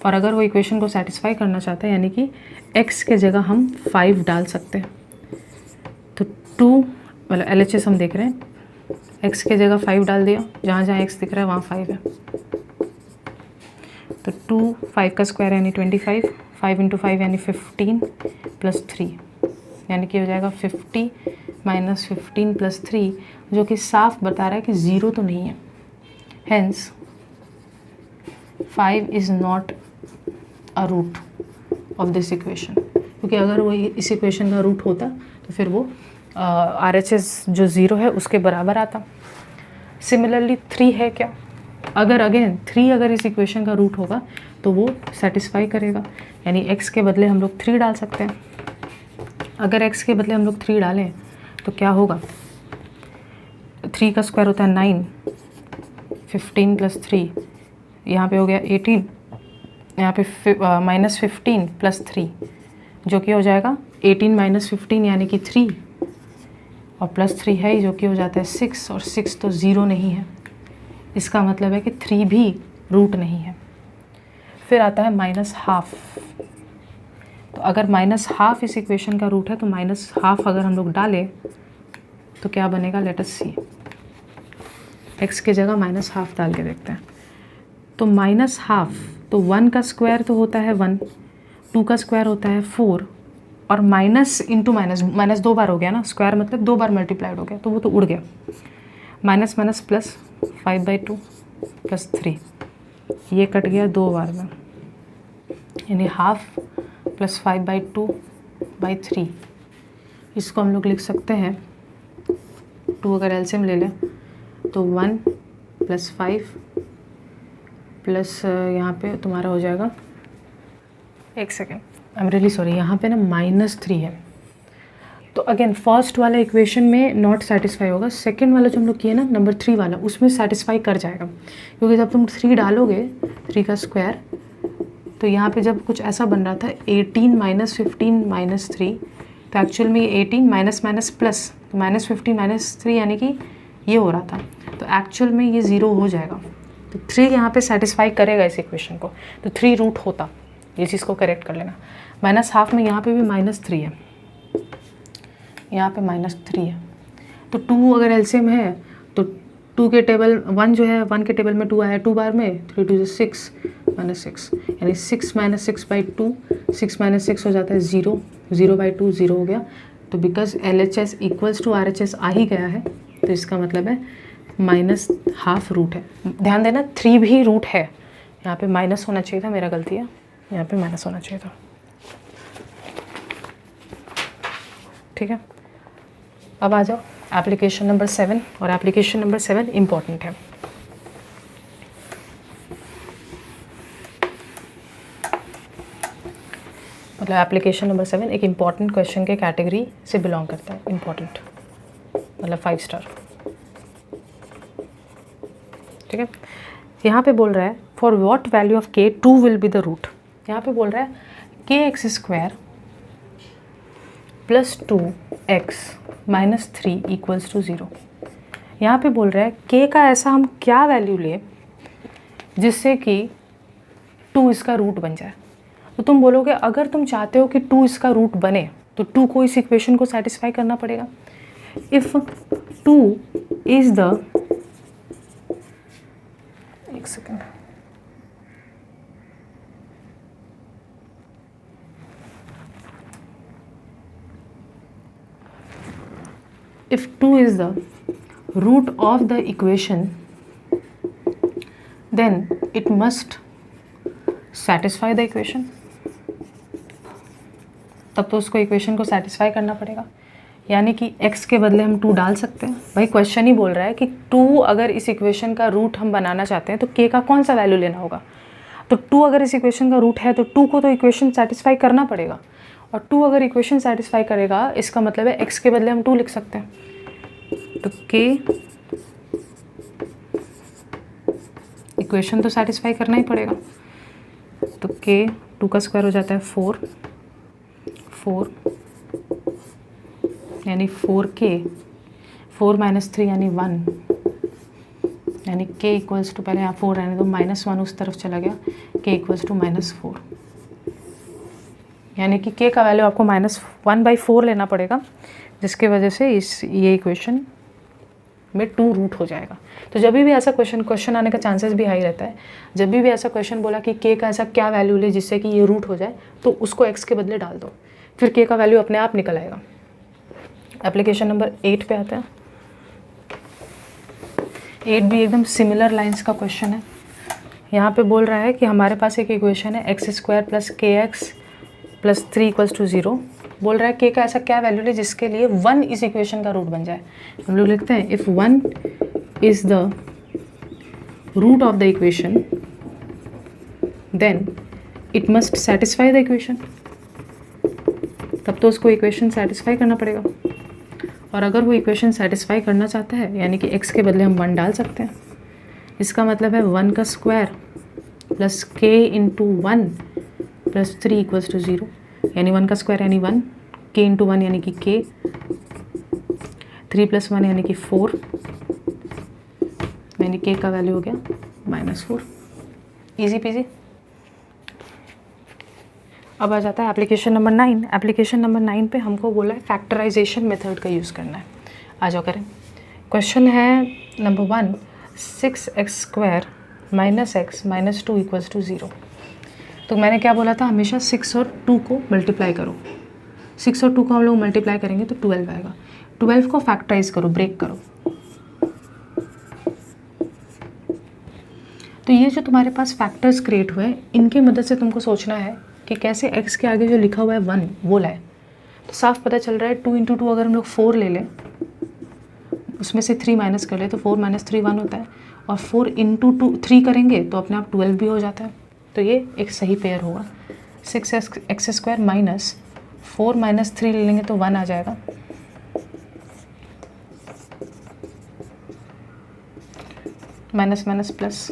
और अगर वो इक्वेशन को सेटिस्फाई करना चाहता है यानी कि x के जगह हम 5 डाल सकते हैं, तो 2 मतलब LHS हम देख रहे हैं, x के जगह 5 डाल दिया, जहाँ जहाँ x दिख रहा है वहाँ 5 है, तो 2 5 का स्क्वायर यानी 25, 5 × 5 यानी 15 + 3 यानी कि हो जाएगा 50 - 15 + 3, जो कि साफ बता रहा है कि 0 तो नहीं है। Hence 5 is not a root of this equation, क्योंकि अगर वो इस इक्वेशन का रूट होता तो फिर वो RHS जो 0 है उसके बराबर आता। सिमिलरली 3 है क्या, अगर अगेन 3 अगर इस इक्वेशन का रूट होगा तो वो सेटिस्फाई करेगा, यानी x के बदले हम लोग 3 डाल सकते हैं। अगर x के बदले हम लोग 3 डालें तो क्या होगा, 3 का स्क्वायर होता है 9, 15 + 3 यहाँ पे हो गया 18, यहाँ पे -15 + 3 जो कि हो जाएगा 18 - 15 यानी कि 3, और +3 है ही जो कि हो जाता है 6, और 6 तो 0 नहीं है, इसका मतलब है कि 3 भी रूट नहीं है। फिर आता है -½ तो अगर -½ इस इक्वेशन का रूट है तो -½ अगर हम लोग डालें तो क्या बनेगा, लेट अस सी। x की जगह -½ डाल के देखते हैं, तो -½ तो 1 का स्क्वायर तो होता है 1, 2 का स्क्वायर होता है 4, और माइनस इंटू माइनस, माइनस 2 बार हो गया ना, स्क्वायर मतलब 2 बार मल्टीप्लाइड हो गया तो वो तो उड़ गया, माइनस माइनस प्लस 5/2 + 3, ये कट गया 2 बार में, यानी ½ + 5/2/3। इसको हम लोग लिख सकते हैं, 2 अगर एलसीएम ले लें तो 1 + 5 प्लस यहाँ पे तुम्हारा हो जाएगा, एक second, I am really sorry, यहाँ पे ना -3 है, तो अगेन फर्स्ट वाला इक्वेशन में नॉट सेटिस्फाई होगा, सेकंड वाला जो हम लोग किए ना नंबर 3 वाला उसमें सेटिस्फाई कर जाएगा, क्योंकि जब तुम 3 डालोगे 3 का स्क्वायर, तो यहाँ पे जब कुछ ऐसा बन रहा था 18 - 15 - 3, तो एक्चुअल में 18 माइनस माइनस प्लस, तो -15 - 3 यानी कि ये हो रहा था, तो एक्चुअल में ये 0 हो जाएगा, तो 3 यहाँ पे सेटिस्फाई करेगा इस इक्वेशन को, तो 3 रूट होता, ये चीज़ को करेक्ट कर लेना। -½ में यहाँ पे भी -3 है, यहाँ पे -3 है, तो 2 अगर एलसीएम है तो 2 के टेबल 1 जो है 1 के टेबल में 2 आया 2 बार में, 3 × 2 = 6 -6 यानी 6 - 6/2, 6 - 6 हो जाता है 0, 0/2 0 हो गया, तो बिकॉज LHS = RHS आ ही गया है, तो इसका मतलब है -½ रूट है। ध्यान देना 3 भी रूट है, यहाँ पे माइनस होना चाहिए था, मेरा गलती है, यहाँ पे माइनस होना चाहिए था, ठीक है। अब आ जाओ एप्लीकेशन नंबर 7, और एप्लीकेशन नंबर 7 इम्पॉर्टेंट है। मतलब एप्लीकेशन नंबर 7 एक इम्पॉर्टेंट क्वेश्चन के कैटेगरी से बिलोंग करता है, इम्पॉर्टेंट मतलब 5 स्टार, ठीक है। यहाँ पे बोल रहा है for what value of k 2 will be the root, यहाँ पे बोल रहा है kx² + 2x - 3 = 0। यहाँ पे बोल रहा है k का ऐसा हम क्या वैल्यू लें जिससे कि 2 इसका रूट बन जाए, तो तुम बोलोगे अगर तुम चाहते हो कि 2 इसका रूट बने तो 2 को इस इक्वेशन को सेटिस्फाई करना पड़ेगा। इफ़ 2 इज़ द, एक second, if 2 is the root of the equation then it must satisfy the equation, तब तो उसको इक्वेशन को सेटिस्फाई करना पड़ेगा, यानी कि x के बदले हम 2 डाल सकते हैं। भाई क्वेश्चन ही बोल रहा है कि 2 अगर इस इक्वेशन का रूट हम बनाना चाहते हैं तो k का कौन सा वैल्यू लेना होगा, तो 2 अगर इस इक्वेशन का रूट है तो 2 को तो इक्वेशन सेटिस्फाई करना पड़ेगा, और 2 अगर इक्वेशन सेटिस्फाई करेगा इसका मतलब है x के बदले हम 2 लिख सकते हैं, तो k इक्वेशन तो सेटिस्फाई करना ही पड़ेगा, तो k 2 का स्क्वायर हो जाता है 4 यानी 4k 4 माइनस 3 यानी 1, यानी k इक्वल्स टू, पहले यहाँ 4 रहने दो, -1 उस तरफ चला गया, k इक्वल्स टू -4, यानी कि k का वैल्यू आपको -1/4 लेना पड़ेगा, जिसके वजह से ये इक्वेशन में 2 रूट हो जाएगा। तो जब भी ऐसा क्वेश्चन आने का चांसेस भी हाई रहता है, जब भी ऐसा क्वेश्चन बोला कि k का ऐसा क्या वैल्यू ले जिससे कि ये रूट हो जाए, तो उसको x के बदले डाल दो, फिर k का वैल्यू अपने आप निकल आएगा। एप्लीकेशन नंबर 8 पे आते हैं। 8 भी एकदम सिमिलर लाइंस का क्वेश्चन है। यहाँ पे बोल रहा है कि हमारे पास एक इक्वेशन है x² + kx + 3 इक्वल्स टू 0। बोल रहा है k का ऐसा क्या वैल्यू ले जिसके लिए 1 इस इक्वेशन का रूट बन जाए। हम लोग लिखते हैं if 1 is the root of the equation then it must satisfy the equation. तब तो उसको इक्वेशन सेटिस्फाई करना पड़ेगा, और अगर वो इक्वेशन सेटिस्फाई करना चाहता है यानी कि x के बदले हम 1 डाल सकते हैं। इसका मतलब है 1 का square plus k into 1 plus 3 equals to 0, यानी 1 का स्क्वायर यानी 1, k इंटू 1 यानी कि k, 3 + 1 यानी कि 4, यानी k का वैल्यू हो गया -4। Easy PG. अब आ जाता है एप्लीकेशन नंबर 9। एप्लीकेशन नंबर 9 पे हमको बोला है फैक्टराइजेशन मेथड का यूज़ करना है। आ जाओ करें। क्वेश्चन है number 1, 6x² - x - 2 equals to 0। तो मैंने क्या बोला था, हमेशा 6 और 2 को मल्टीप्लाई करो। 6 और 2 को हम लोग मल्टीप्लाई करेंगे तो 12 आएगा। 12 को फैक्टराइज करो, ब्रेक करो। तो ये जो तुम्हारे पास फैक्टर्स क्रिएट हुए हैं, इनकी मदद से तुमको सोचना है कि कैसे x के आगे जो लिखा हुआ है 1 वो लाए। तो साफ पता चल रहा है 2 × 2 अगर हम लोग 4 ले लें, उसमें से 3 माइनस कर ले तो 4 - 3 1 होता है, और 4 × 3 करेंगे तो अपने आप 12 भी हो जाता है। तो ये एक सही पेयर होगा। 6x² - 4 - 3 ले लेंगे तो 1 आ जाएगा, माइनस माइनस प्लस,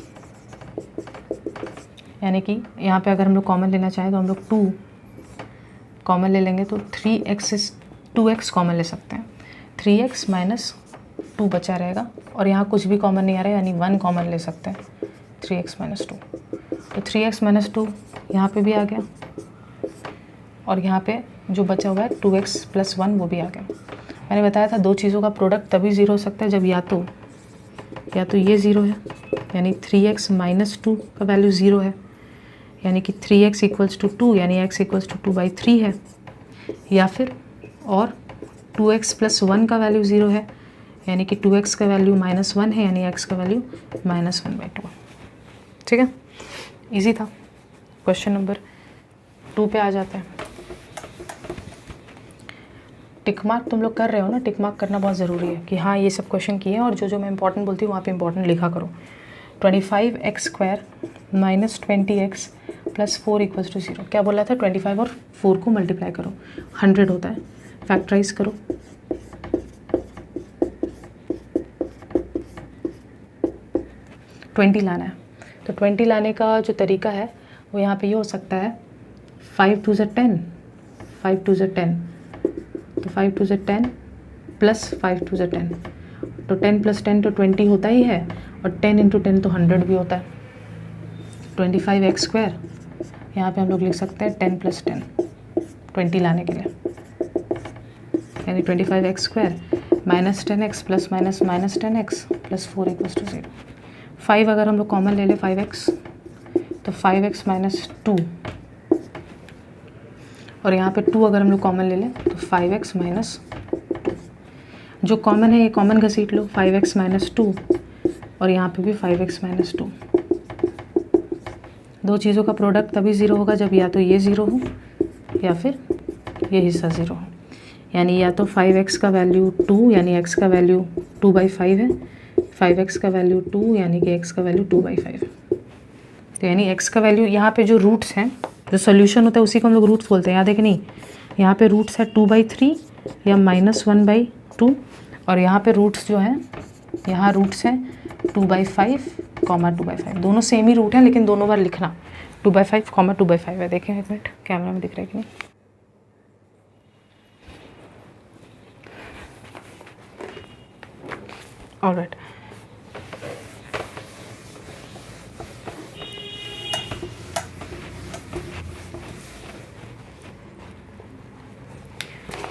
यानी कि यहाँ पे अगर हम लोग कॉमन लेना चाहें तो हम लोग 2 कॉमन ले लेंगे तो 2x कॉमन ले सकते हैं। 3x - 2 बचा रहेगा, और यहाँ कुछ भी कॉमन नहीं आ रहा है यानी 1 कॉमन ले सकते हैं। 3x - 2, तो 3x - 2 यहाँ पे भी आ गया, और यहाँ पे जो बचा हुआ है 2x + 1 वो भी आ गया। मैंने बताया था दो चीज़ों का प्रोडक्ट तभी 0 हो सकता है जब या तो ये 0 है, यानी 3x - 2 का वैल्यू 0 है, यानी कि 3x = 2 यानी x = 2/3 है, या फिर और 2x + 1 का वैल्यू 0 है, यानी कि 2x का वैल्यू -1 है, यानी x का वैल्यू -1/2। ठीक है, इजी था। क्वेश्चन नंबर 2 पे आ जाते हैं। टिक मार्क तुम लोग कर रहे हो ना, टिक मार्क करना बहुत ज़रूरी है कि हाँ ये सब क्वेश्चन किए हैं, और जो मैं इंपॉर्टेंट बोलती हूँ वहाँ पे इंपॉर्टेंट लिखा करो। 25x² - 20x + 4 equals to 0। क्या बोला था, 25 और 4 को मल्टीप्लाई करो, 100 होता है। फैक्टराइज करो, ट्वेंटी लाना है। तो 20 लाने का जो तरीका है वो यहाँ पे ये हो सकता है 5 2 = 10, 5 2 = 10, तो 5 2 = 10 प्लस 5 2 = 10, तो 10 + 10 तो 20 होता ही है, और 10 × 10 तो 100 भी होता है। 25x², यहाँ पे हम लोग लिख सकते हैं 10 + 10, 20 लाने के लिए, यानी 25x² - 10x + -10x + 4 = 0। 5 अगर हम लोग कॉमन ले लें 5x, तो 5x - 2, और यहाँ पे 2 अगर हम लोग कॉमन ले लें तो 5x जो कॉमन है ये कॉमन घसीट लो, 5x - 2, और यहाँ पे भी 5x - 2। दो चीज़ों का प्रोडक्ट तभी 0 होगा जब या तो ये 0 हो या फिर ये हिस्सा 0 हो, यानी या तो 5x का वैल्यू 2 यानी x का वैल्यू 2/5 है, 5x का वैल्यू 2 यानी कि x का वैल्यू 2/5 है। तो यानी x का वैल्यू, यहाँ पे जो रूट्स हैं, जो सोल्यूशन होता है उसी को हम लोग रूट्स बोलते हैं, याद है कि नहीं। यहाँ पे रूट्स है 2/3 या -1/2, और यहाँ पे रूट्स जो हैं, यहाँ रूट्स हैं 2/5, 2/5। दोनों सेम ही रूट हैं लेकिन दोनों बार लिखना 2/5, 2/5 है। देखें एक मिनट, कैमरा में दिख रहा है कि नहीं। ऑलराइट,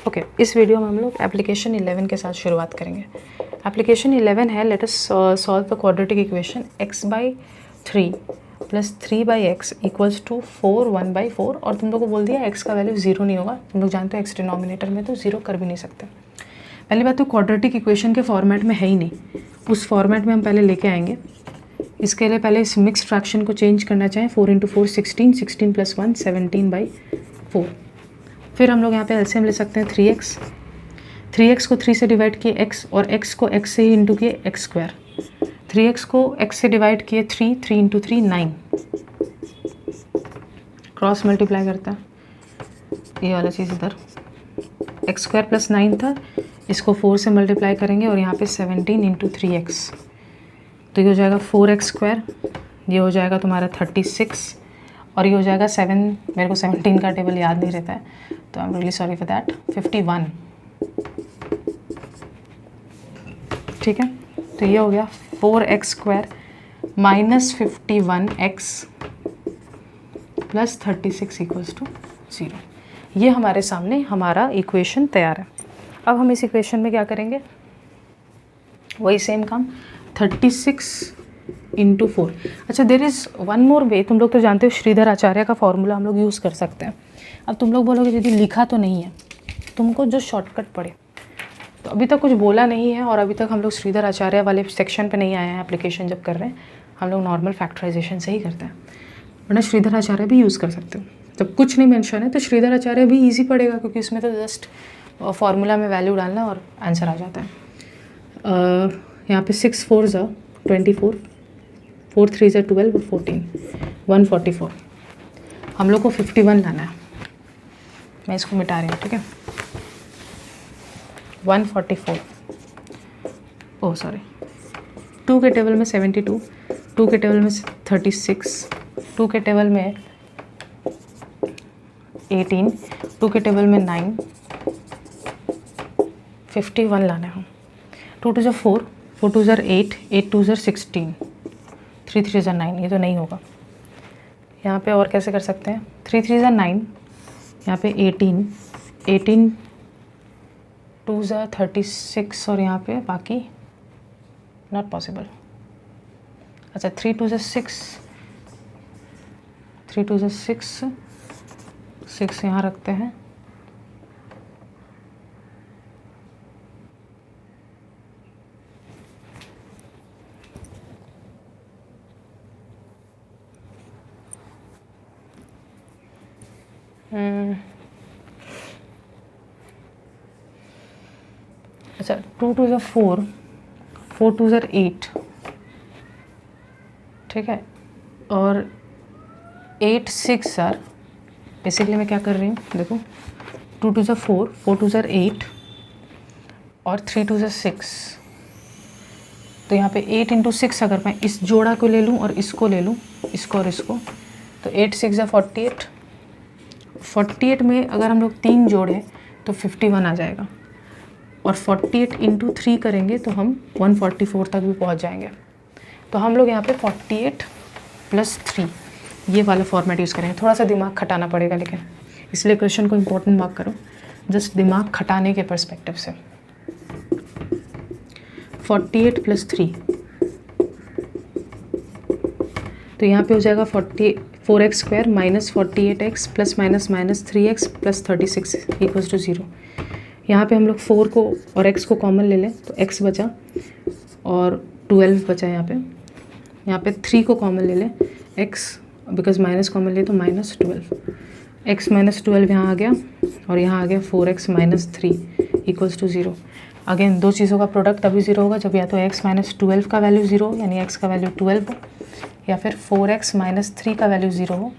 ओके इस वीडियो में हम लोग एप्लीकेशन 11 के साथ शुरुआत करेंगे। एप्लीकेशन 11 है, let us solve the quadratic equation x/3 + 3/x equals to 4 1/4 और तुम लोग को बोल दिया x का वैल्यू 0 नहीं होगा। तुम लोग जानते हो x डिनोमिनेटर में तो 0 कर भी नहीं सकते। पहली बात तो क्वाड्रेटिक इक्वेशन के फॉर्मेट में है ही नहीं, उस फॉर्मेट में हम पहले लेके आएंगे। इसके लिए पहले इस मिक्स फ्रैक्शन को चेंज करना चाहें, 4 × 4 16, 16 + 1 17/4। फिर हम लोग यहाँ पे एलसीएम ले सकते हैं 3x को 3 से डिवाइड किए x और x को x से ही इंटू किए x²। 3x को x से डिवाइड किए 3 × 3 9, क्रॉस मल्टीप्लाई करता है ये वाला चीज़ इधर, x² + 9 था, इसको 4 से मल्टीप्लाई करेंगे और यहाँ पे 17 × 3x, तो ये हो जाएगा 4x², ये हो जाएगा तुम्हारा 36 और ये हो जाएगा 7, मेरे को 17 का टेबल याद नहीं रहता है तो I am really sorry for that, 51। ठीक है, तो ये हो गया 4x² - 51x + 36 = 0। ये हमारे सामने हमारा इक्वेशन तैयार है। अब हम इस इक्वेशन में क्या करेंगे, वही सेम काम, 36 × 4। अच्छा, देर इज़ वन मोर वे, तुम लोग तो जानते हो श्रीधर आचार्य का फॉर्मूला हम लोग यूज़ कर सकते हैं। अब तुम लोग बोलोगे दीदी लिखा तो नहीं है, तुमको जो शॉर्टकट पड़े, तो अभी तक कुछ बोला नहीं है और अभी तक हम लोग श्रीधर आचार्य वाले सेक्शन पे नहीं आए हैं। एप्लीकेशन जब कर रहे हैं हम लोग नॉर्मल फैक्टराइजेशन से ही करते हैं, वरना श्रीधर आचार्य भी यूज़ कर सकते हो। जब कुछ नहीं मेंशन है तो श्रीधर आचार्य भी ईजी पड़ेगा, क्योंकि इसमें तो जस्ट फार्मूला में वैल्यू डालना और आंसर आ जाता है। यहाँ पे 6 4 ज़ा 24, 4 3 ज़ा 12 और 14, 144। हम लोग को 51 लाना है, मैं इसको मिटा रही हूँ, ठीक है। 144, ओह सॉरी, 2 के टेबल में 72, 2 के टेबल में 36, 2 के टेबल में 18, 2 के टेबल में 9, 51 लाना है। 2 2 ज़ा 4, 4 2 ज़ा 8, 8 2 ज़ा 16, 3 3 ज़ा 9, ये तो नहीं होगा। यहाँ पे और कैसे कर सकते हैं, 3 3 ज़ा 9, यहाँ पे 18, 18 2 ज़ा 36 और यहाँ पे बाकी नॉट पॉसिबल। अच्छा, 3 2 ज़ा 6, 3 2 ज़ा 6, 6 यहाँ रखते हैं, अच्छा 2 2 ज़ा 4, 4 2 ज़ा 8, ठीक है, और 8 6 सर, बेसिकली मैं क्या कर रही हूँ देखो, 2 2 ज़ा 4, 4 2 ज़ा 8 और 3 2 ज़ा 6, तो यहाँ पे 8 × 6 अगर मैं इस जोड़ा को ले लूँ और इसको ले लूँ, इसको और इसको, तो 8 6 ज़ा 48, 48 में अगर हम लोग 3 जोड़ें तो 51 आ जाएगा, और 48 × 3 करेंगे तो हम 144 तक भी पहुँच जाएंगे। तो हम लोग यहाँ पे 48 + 3 ये वाला फॉर्मेट यूज़ करेंगे। थोड़ा सा दिमाग खटाना पड़ेगा, लेकिन इसलिए क्वेश्चन को इम्पोर्टेंट मार्क करो, जस्ट दिमाग खटाने के पर्सपेक्टिव से। 48 + 3, तो यहाँ पे हो जाएगा 4x² - 48x ± -3x + 36 = 0। यहाँ पे हम लोग 4 को और x को कॉमन ले लें तो x बचा और 12 बचा। यहाँ पे 3 को कॉमन ले लें, x बिकॉज माइनस कॉमन ले तो -12, x - 12 यहाँ आ गया और यहाँ आ गया 4x - 3 = 0। अगेन दो चीज़ों का प्रोडक्ट तभी 0 होगा जब या तो x - 12 का वैल्यू 0 हो यानी x का वैल्यू 12 हो, या फिर 4x - 3 का वैल्यू 0 हो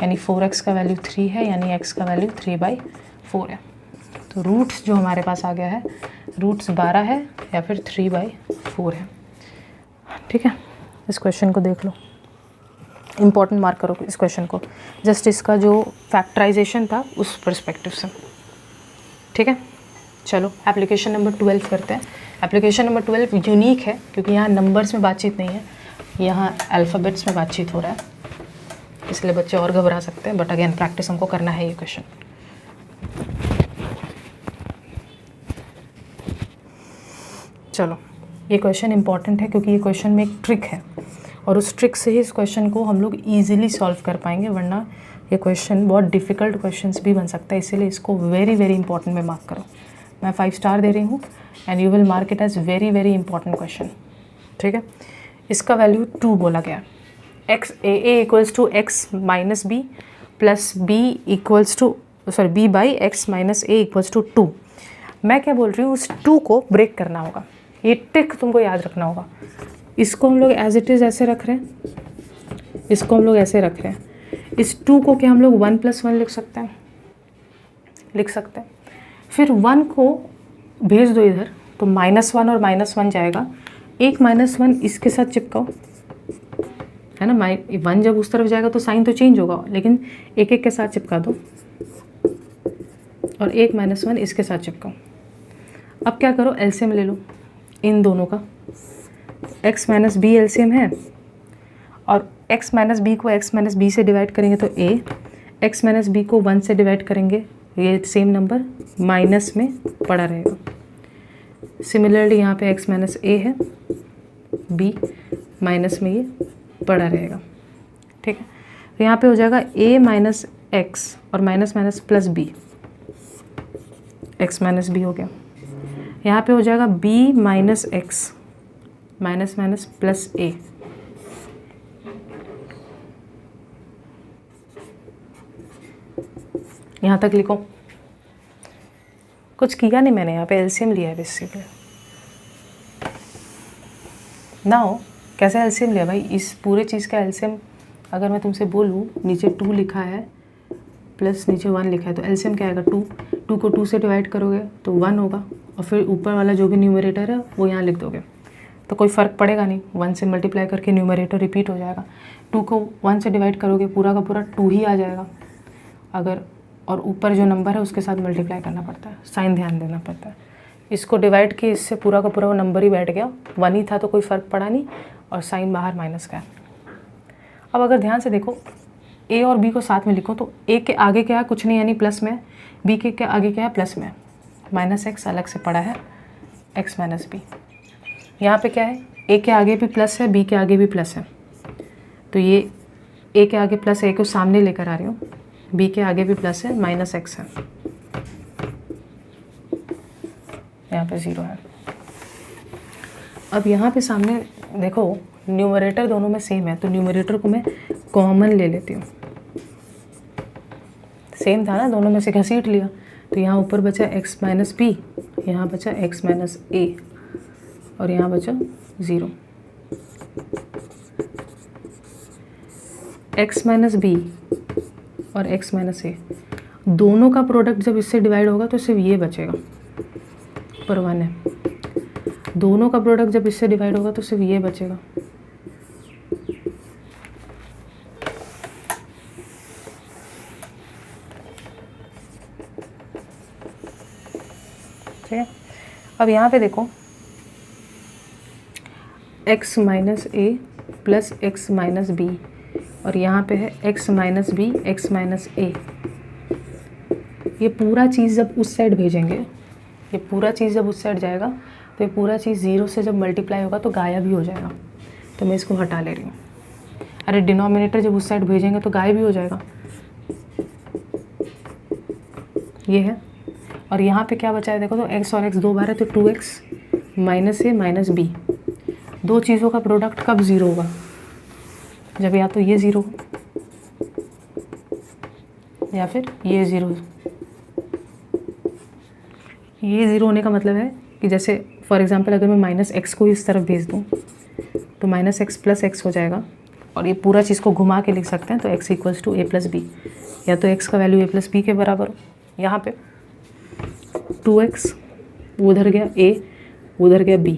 यानी 4x का वैल्यू 3 है यानी x का वैल्यू 3/4 है। तो रूट्स जो हमारे पास आ गया है, रूट्स 12 है या फिर 3/4 है। ठीक है, इस क्वेश्चन को देख लो, इम्पॉर्टेंट मार्क करो इस क्वेश्चन को, जस्ट इसका जो फैक्टराइजेशन था उस पर्सपेक्टिव से। ठीक है, चलो एप्लीकेशन नंबर 12 करते हैं। एप्लीकेशन नंबर 12 यूनिक है क्योंकि यहाँ नंबर्स में बातचीत नहीं है, यहाँ अल्फ़ाबेट्स में बातचीत हो रहा है, इसलिए बच्चे और घबरा सकते हैं, बट अगेन प्रैक्टिस हमको करना है ये क्वेश्चन। चलो, ये क्वेश्चन इंपॉर्टेंट है क्योंकि ये क्वेश्चन में एक ट्रिक है और उस ट्रिक से ही इस क्वेश्चन को हम लोग ईजिली सॉल्व कर पाएंगे, वरना ये क्वेश्चन बहुत डिफ़िकल्ट क्वेश्चंस भी बन सकता है, इसीलिए इसको वेरी वेरी इंपॉर्टेंट में मार्क करो। मैं 5 स्टार दे रही हूँ and you will mark it as very very important question, ठीक है। इसका वैल्यू 2 बोला गया, x a equals to x minus b plus b equals to b by x minus a equals to 2। मैं क्या बोल रही हूँ, उस 2 को ब्रेक करना होगा, ये ट्रिक तुमको याद रखना होगा। इसको हम लोग एज इट इज़ ऐसे रख रहे हैं, इसको हम लोग ऐसे रख रहे हैं, इस 2 को क्या हम लोग 1 + 1 लिख सकते हैं, लिख सकते हैं। फिर 1 को भेज दो इधर, तो -1 और -1 जाएगा, एक -1 इसके साथ चिपकाओ, है ना। 1 जब उस तरफ जाएगा तो साइन तो चेंज होगा, लेकिन एक एक के साथ चिपका दो और एक -1 इसके साथ चिपकाओ। अब क्या करो, एलसीएम ले लो इन दोनों का, x - b एलसीएम है, और x - b को x - b से डिवाइड करेंगे तो a, x - b को 1 से डिवाइड करेंगे, ये सेम नंबर माइनस में पड़ा रहेगा। सिमिलरली यहाँ पे x - a है, b माइनस में ये पड़ा रहेगा, ठीक है। तो यहाँ पे हो जाएगा a - x और minus plus b, x - b हो गया। यहाँ पे हो जाएगा b - x minus plus a, यहाँ तक लिखो। कुछ किया नहीं मैंने, यहाँ पे एलसीएम लिया है बेसिकली। नाउ कैसे एलसीएम लिया भाई, इस पूरे चीज़ का एलसीएम अगर मैं तुमसे बोलूँ, नीचे 2 लिखा है प्लस नीचे 1 लिखा है, तो एलसीएम क्या आएगा 2 को 2 से डिवाइड करोगे तो 1 होगा, और फिर ऊपर वाला जो भी न्यूमरेटर है वो यहाँ लिख दोगे, तो कोई फ़र्क पड़ेगा नहीं, 1 से मल्टीप्लाई करके न्यूमरेटर रिपीट हो जाएगा। 2 को 1 से डिवाइड करोगे पूरा का पूरा 2 ही आ जाएगा अगर, और ऊपर जो नंबर है उसके साथ मल्टीप्लाई करना पड़ता है, साइन ध्यान देना पड़ता है। इसको डिवाइड किए, इससे पूरा का पूरा वो नंबर ही बैठ गया, 1 ही था तो कोई फ़र्क पड़ा नहीं, और साइन बाहर माइनस का है। अब अगर ध्यान से देखो, a और b को साथ में लिखो तो a के आगे क्या है, कुछ नहीं यानी प्लस में, b के आगे क्या है, प्लस में, -x अलग से पड़ा है, x - b। यहाँ पे क्या है, a के आगे भी प्लस है, b के आगे भी प्लस है, तो ये a के आगे प्लस, a को सामने लेकर आ रही हूँ, b के आगे भी प्लस है, -x है, यहाँ पे 0 है। अब यहाँ पे सामने देखो, न्यूमरेटर दोनों में सेम है, तो न्यूमरेटर को मैं कॉमन ले लेती हूँ, सेम था ना, दोनों में से घसीट लिया, तो यहाँ ऊपर बचा x - b, यहाँ बचा x - a, और यहाँ बचा 0। x - b और x - a दोनों का प्रोडक्ट जब इससे डिवाइड होगा तो सिर्फ ये बचेगा, ऊपर 1 है, दोनों का प्रोडक्ट जब इससे डिवाइड होगा तो सिर्फ ये बचेगा। ठीक है, अब यहाँ पे देखो, x - a plus x - b, और यहाँ पे है x - b x - a। ये पूरा चीज़ जब उस साइड भेजेंगे, ये पूरा चीज़ जब उस साइड जाएगा तो ये पूरा चीज़ 0 से जब मल्टीप्लाई होगा तो गायब ही हो जाएगा, तो मैं इसको हटा ले रही हूँ। अरे डिनोमिनेटर जब उस साइड भेजेंगे तो गायब ही हो जाएगा, ये है। और यहाँ पे क्या बचा है देखो, तो x और x 2 बार है, तो 2x - a - b, दो चीज़ों का प्रोडक्ट कब 0 होगा, जब या तो ये 0 हो या फिर ये 0 हो। ये 0 होने का मतलब है कि जैसे फॉर एग्जांपल अगर मैं -x को इस तरफ भेज दूँ तो -x + x हो जाएगा, और ये पूरा चीज़ को घुमा के लिख सकते हैं, तो x = a + b, या तो x का वैल्यू a + b के बराबर हो। यहाँ पे 2x उधर गया a, उधर गया b,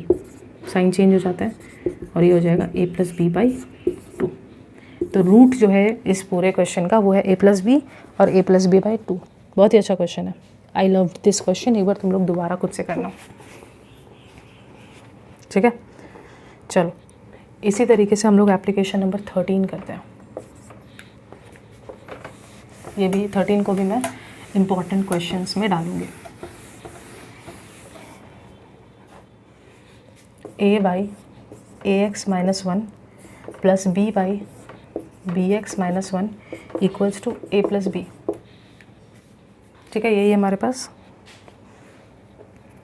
साइन चेंज हो जाता है, और ये हो जाएगा a + b/2। तो रूट जो है इस पूरे क्वेश्चन का वो है a + b और a + b/2। बहुत ही अच्छा क्वेश्चन है, आई लव दिस क्वेश्चन। एक बार तुम लोग दोबारा खुद से करना। ठीक है। चलो इसी तरीके से हम लोग एप्लीकेशन नंबर 13 करते हैं। ये भी 13 को भी मैं इम्पॉर्टेंट क्वेश्चंस में डालूंगी। a by ax minus 1 plus b by bx minus 1 equals to a plus b. ठीक है, यही हमारे पास।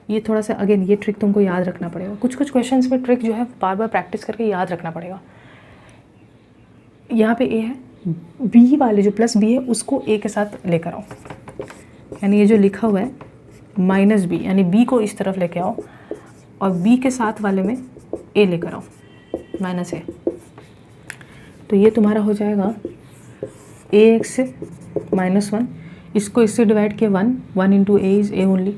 ये थोड़ा सा अगेन ये ट्रिक तुमको याद रखना पड़ेगा। कुछ कुछ क्वेश्चंस में ट्रिक जो है बार बार प्रैक्टिस करके याद रखना पड़ेगा। यहाँ पे a है, b वाले जो प्लस b है उसको a के साथ लेकर आओ, यानी ये जो लिखा हुआ है माइनस b, यानी b को इस तरफ लेके आओ और b के साथ वाले में a लेकर आओ माइनस a। तो ये तुम्हारा हो जाएगा ax माइनस 1, इसको इससे डिवाइड किए 1 into A is A only.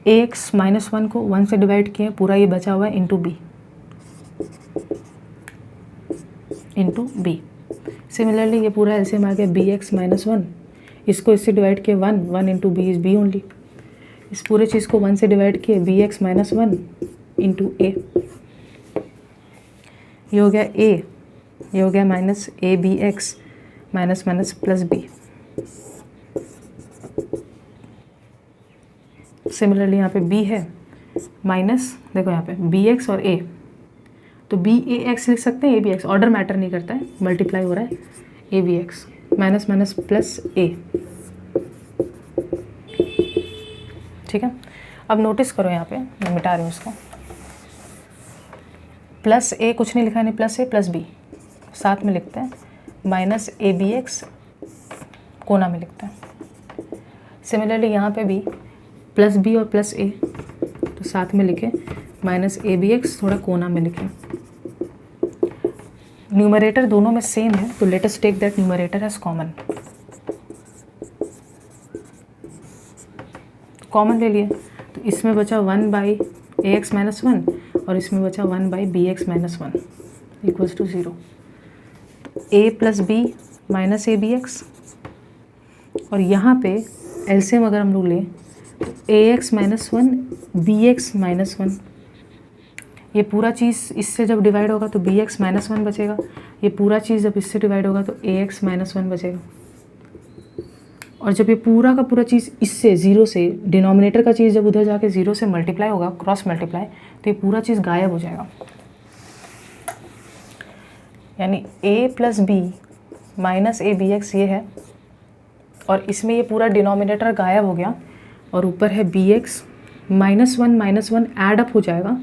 ax minus 1 को 1 से डिवाइड किए, पूरा ये बचा हुआ है इंटू b। सिमिलरली ये पूरा एलसीएम आ गया bx माइनस 1, इसको इससे डिवाइड किए 1 into b is b only. इस पूरे चीज़ को 1 से डिवाइड किए bx माइनस 1 इंटू a। ये हो गया a, ये हो गया minus a b x minus minus plus b. Similarly यहाँ पे b है माइनस, देखो यहाँ पे bx और a, तो bax लिख सकते हैं, abx ऑर्डर मैटर नहीं करता है, मल्टीप्लाई हो रहा है abx minus minus plus a। ठीक है, अब नोटिस करो यहाँ पे मैं मिटा रही हूँ इसको। प्लस a कुछ नहीं लिखा है, नहीं प्लस a प्लस b साथ में लिखते हैं, माइनस abx कोना में लिखते हैं। सिमिलरली यहाँ पे भी प्लस b और प्लस a तो साथ में लिखें, माइनस abx थोड़ा कोना में लिखें। न्यूमरेटर दोनों में सेम है तो let us take that numerator as common. Common ले लिए तो इसमें बचा 1 बाई ax माइनस 1 और इसमें बचा 1 by bx minus 1 equals to 0। तो a plus b minus a b x, और यहाँ पे एलसीएम अगर हम लोग लें तो ax माइनस 1 bx माइनस 1, ये पूरा चीज़ इससे जब डिवाइड होगा तो bx माइनस 1 बचेगा, ये पूरा चीज़ जब इससे डिवाइड होगा तो ax माइनस 1 बचेगा। और जब ये पूरा का पूरा चीज़ इससे ज़ीरो से, डिनोमिनेटर का चीज़ जब उधर जाके ज़ीरो से मल्टीप्लाई होगा, क्रॉस मल्टीप्लाई, तो ये पूरा चीज़ गायब हो जाएगा। यानी a plus b minus a b x ये है, और इसमें ये पूरा डिनोमिनेटर गायब हो गया, और ऊपर है bx माइनस 1 ऐड अप हो जाएगा,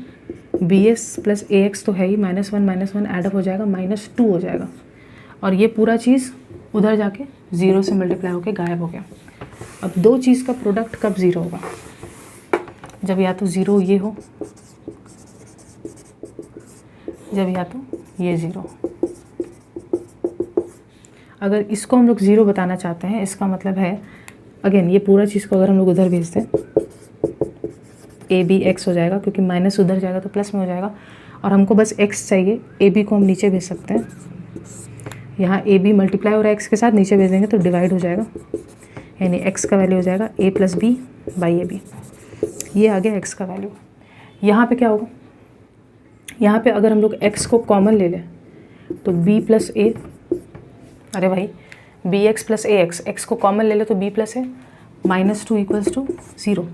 bs प्लस ax तो है ही, माइनस 1 ऐड अप हो जाएगा, माइनस 2 हो जाएगा, और ये पूरा चीज़ उधर जाके ज़ीरो से मल्टीप्लाई होके गायब हो गया। अब दो चीज़ का प्रोडक्ट कब ज़ीरो होगा? जब या तो ज़ीरो ये हो, जब या तो ये ज़ीरो। अगर इसको हम लोग ज़ीरो बताना चाहते हैं, इसका मतलब है अगेन ये पूरा चीज़ को अगर हम लोग उधर भेज दें, ए बी एक्स हो जाएगा, क्योंकि माइनस उधर जाएगा तो प्लस में हो जाएगा, और हमको बस एक्स चाहिए, ए बी को हम नीचे भेज सकते हैं। यहाँ ए बी मल्टीप्लाई हो रहा है एक्स के साथ, नीचे भेज देंगे तो डिवाइड हो जाएगा, यानी एक्स का वैल्यू हो जाएगा a plus b by a b. ये आ गया एक्स का वैल्यू। यहाँ पे क्या होगा? यहाँ पे अगर हम लोग एक्स को कॉमन ले लें तो बी प्लस ए, अरे भाई b x plus a x, x को कॉमन ले ले तो b plus a, minus 2 equals to 0,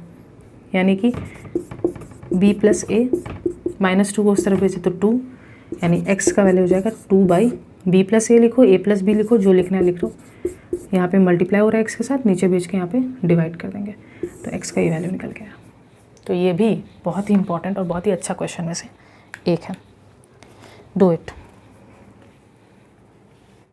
यानी कि बी प्लस ए माइनस 2 को उस तरफ भेजे तो 2, यानी एक्स का वैल्यू हो जाएगा 2 बाई बी प्लस ए लिखो, ए प्लस बी लिखो, जो लिखना है लिख लो। यहाँ पे मल्टीप्लाई हो रहा है एक्स के साथ, नीचे भेज के यहाँ पे डिवाइड कर देंगे तो एक्स का ये वैल्यू निकल गया। तो ये भी बहुत ही इंपॉर्टेंट और बहुत ही अच्छा क्वेश्चन में से एक है। Do it.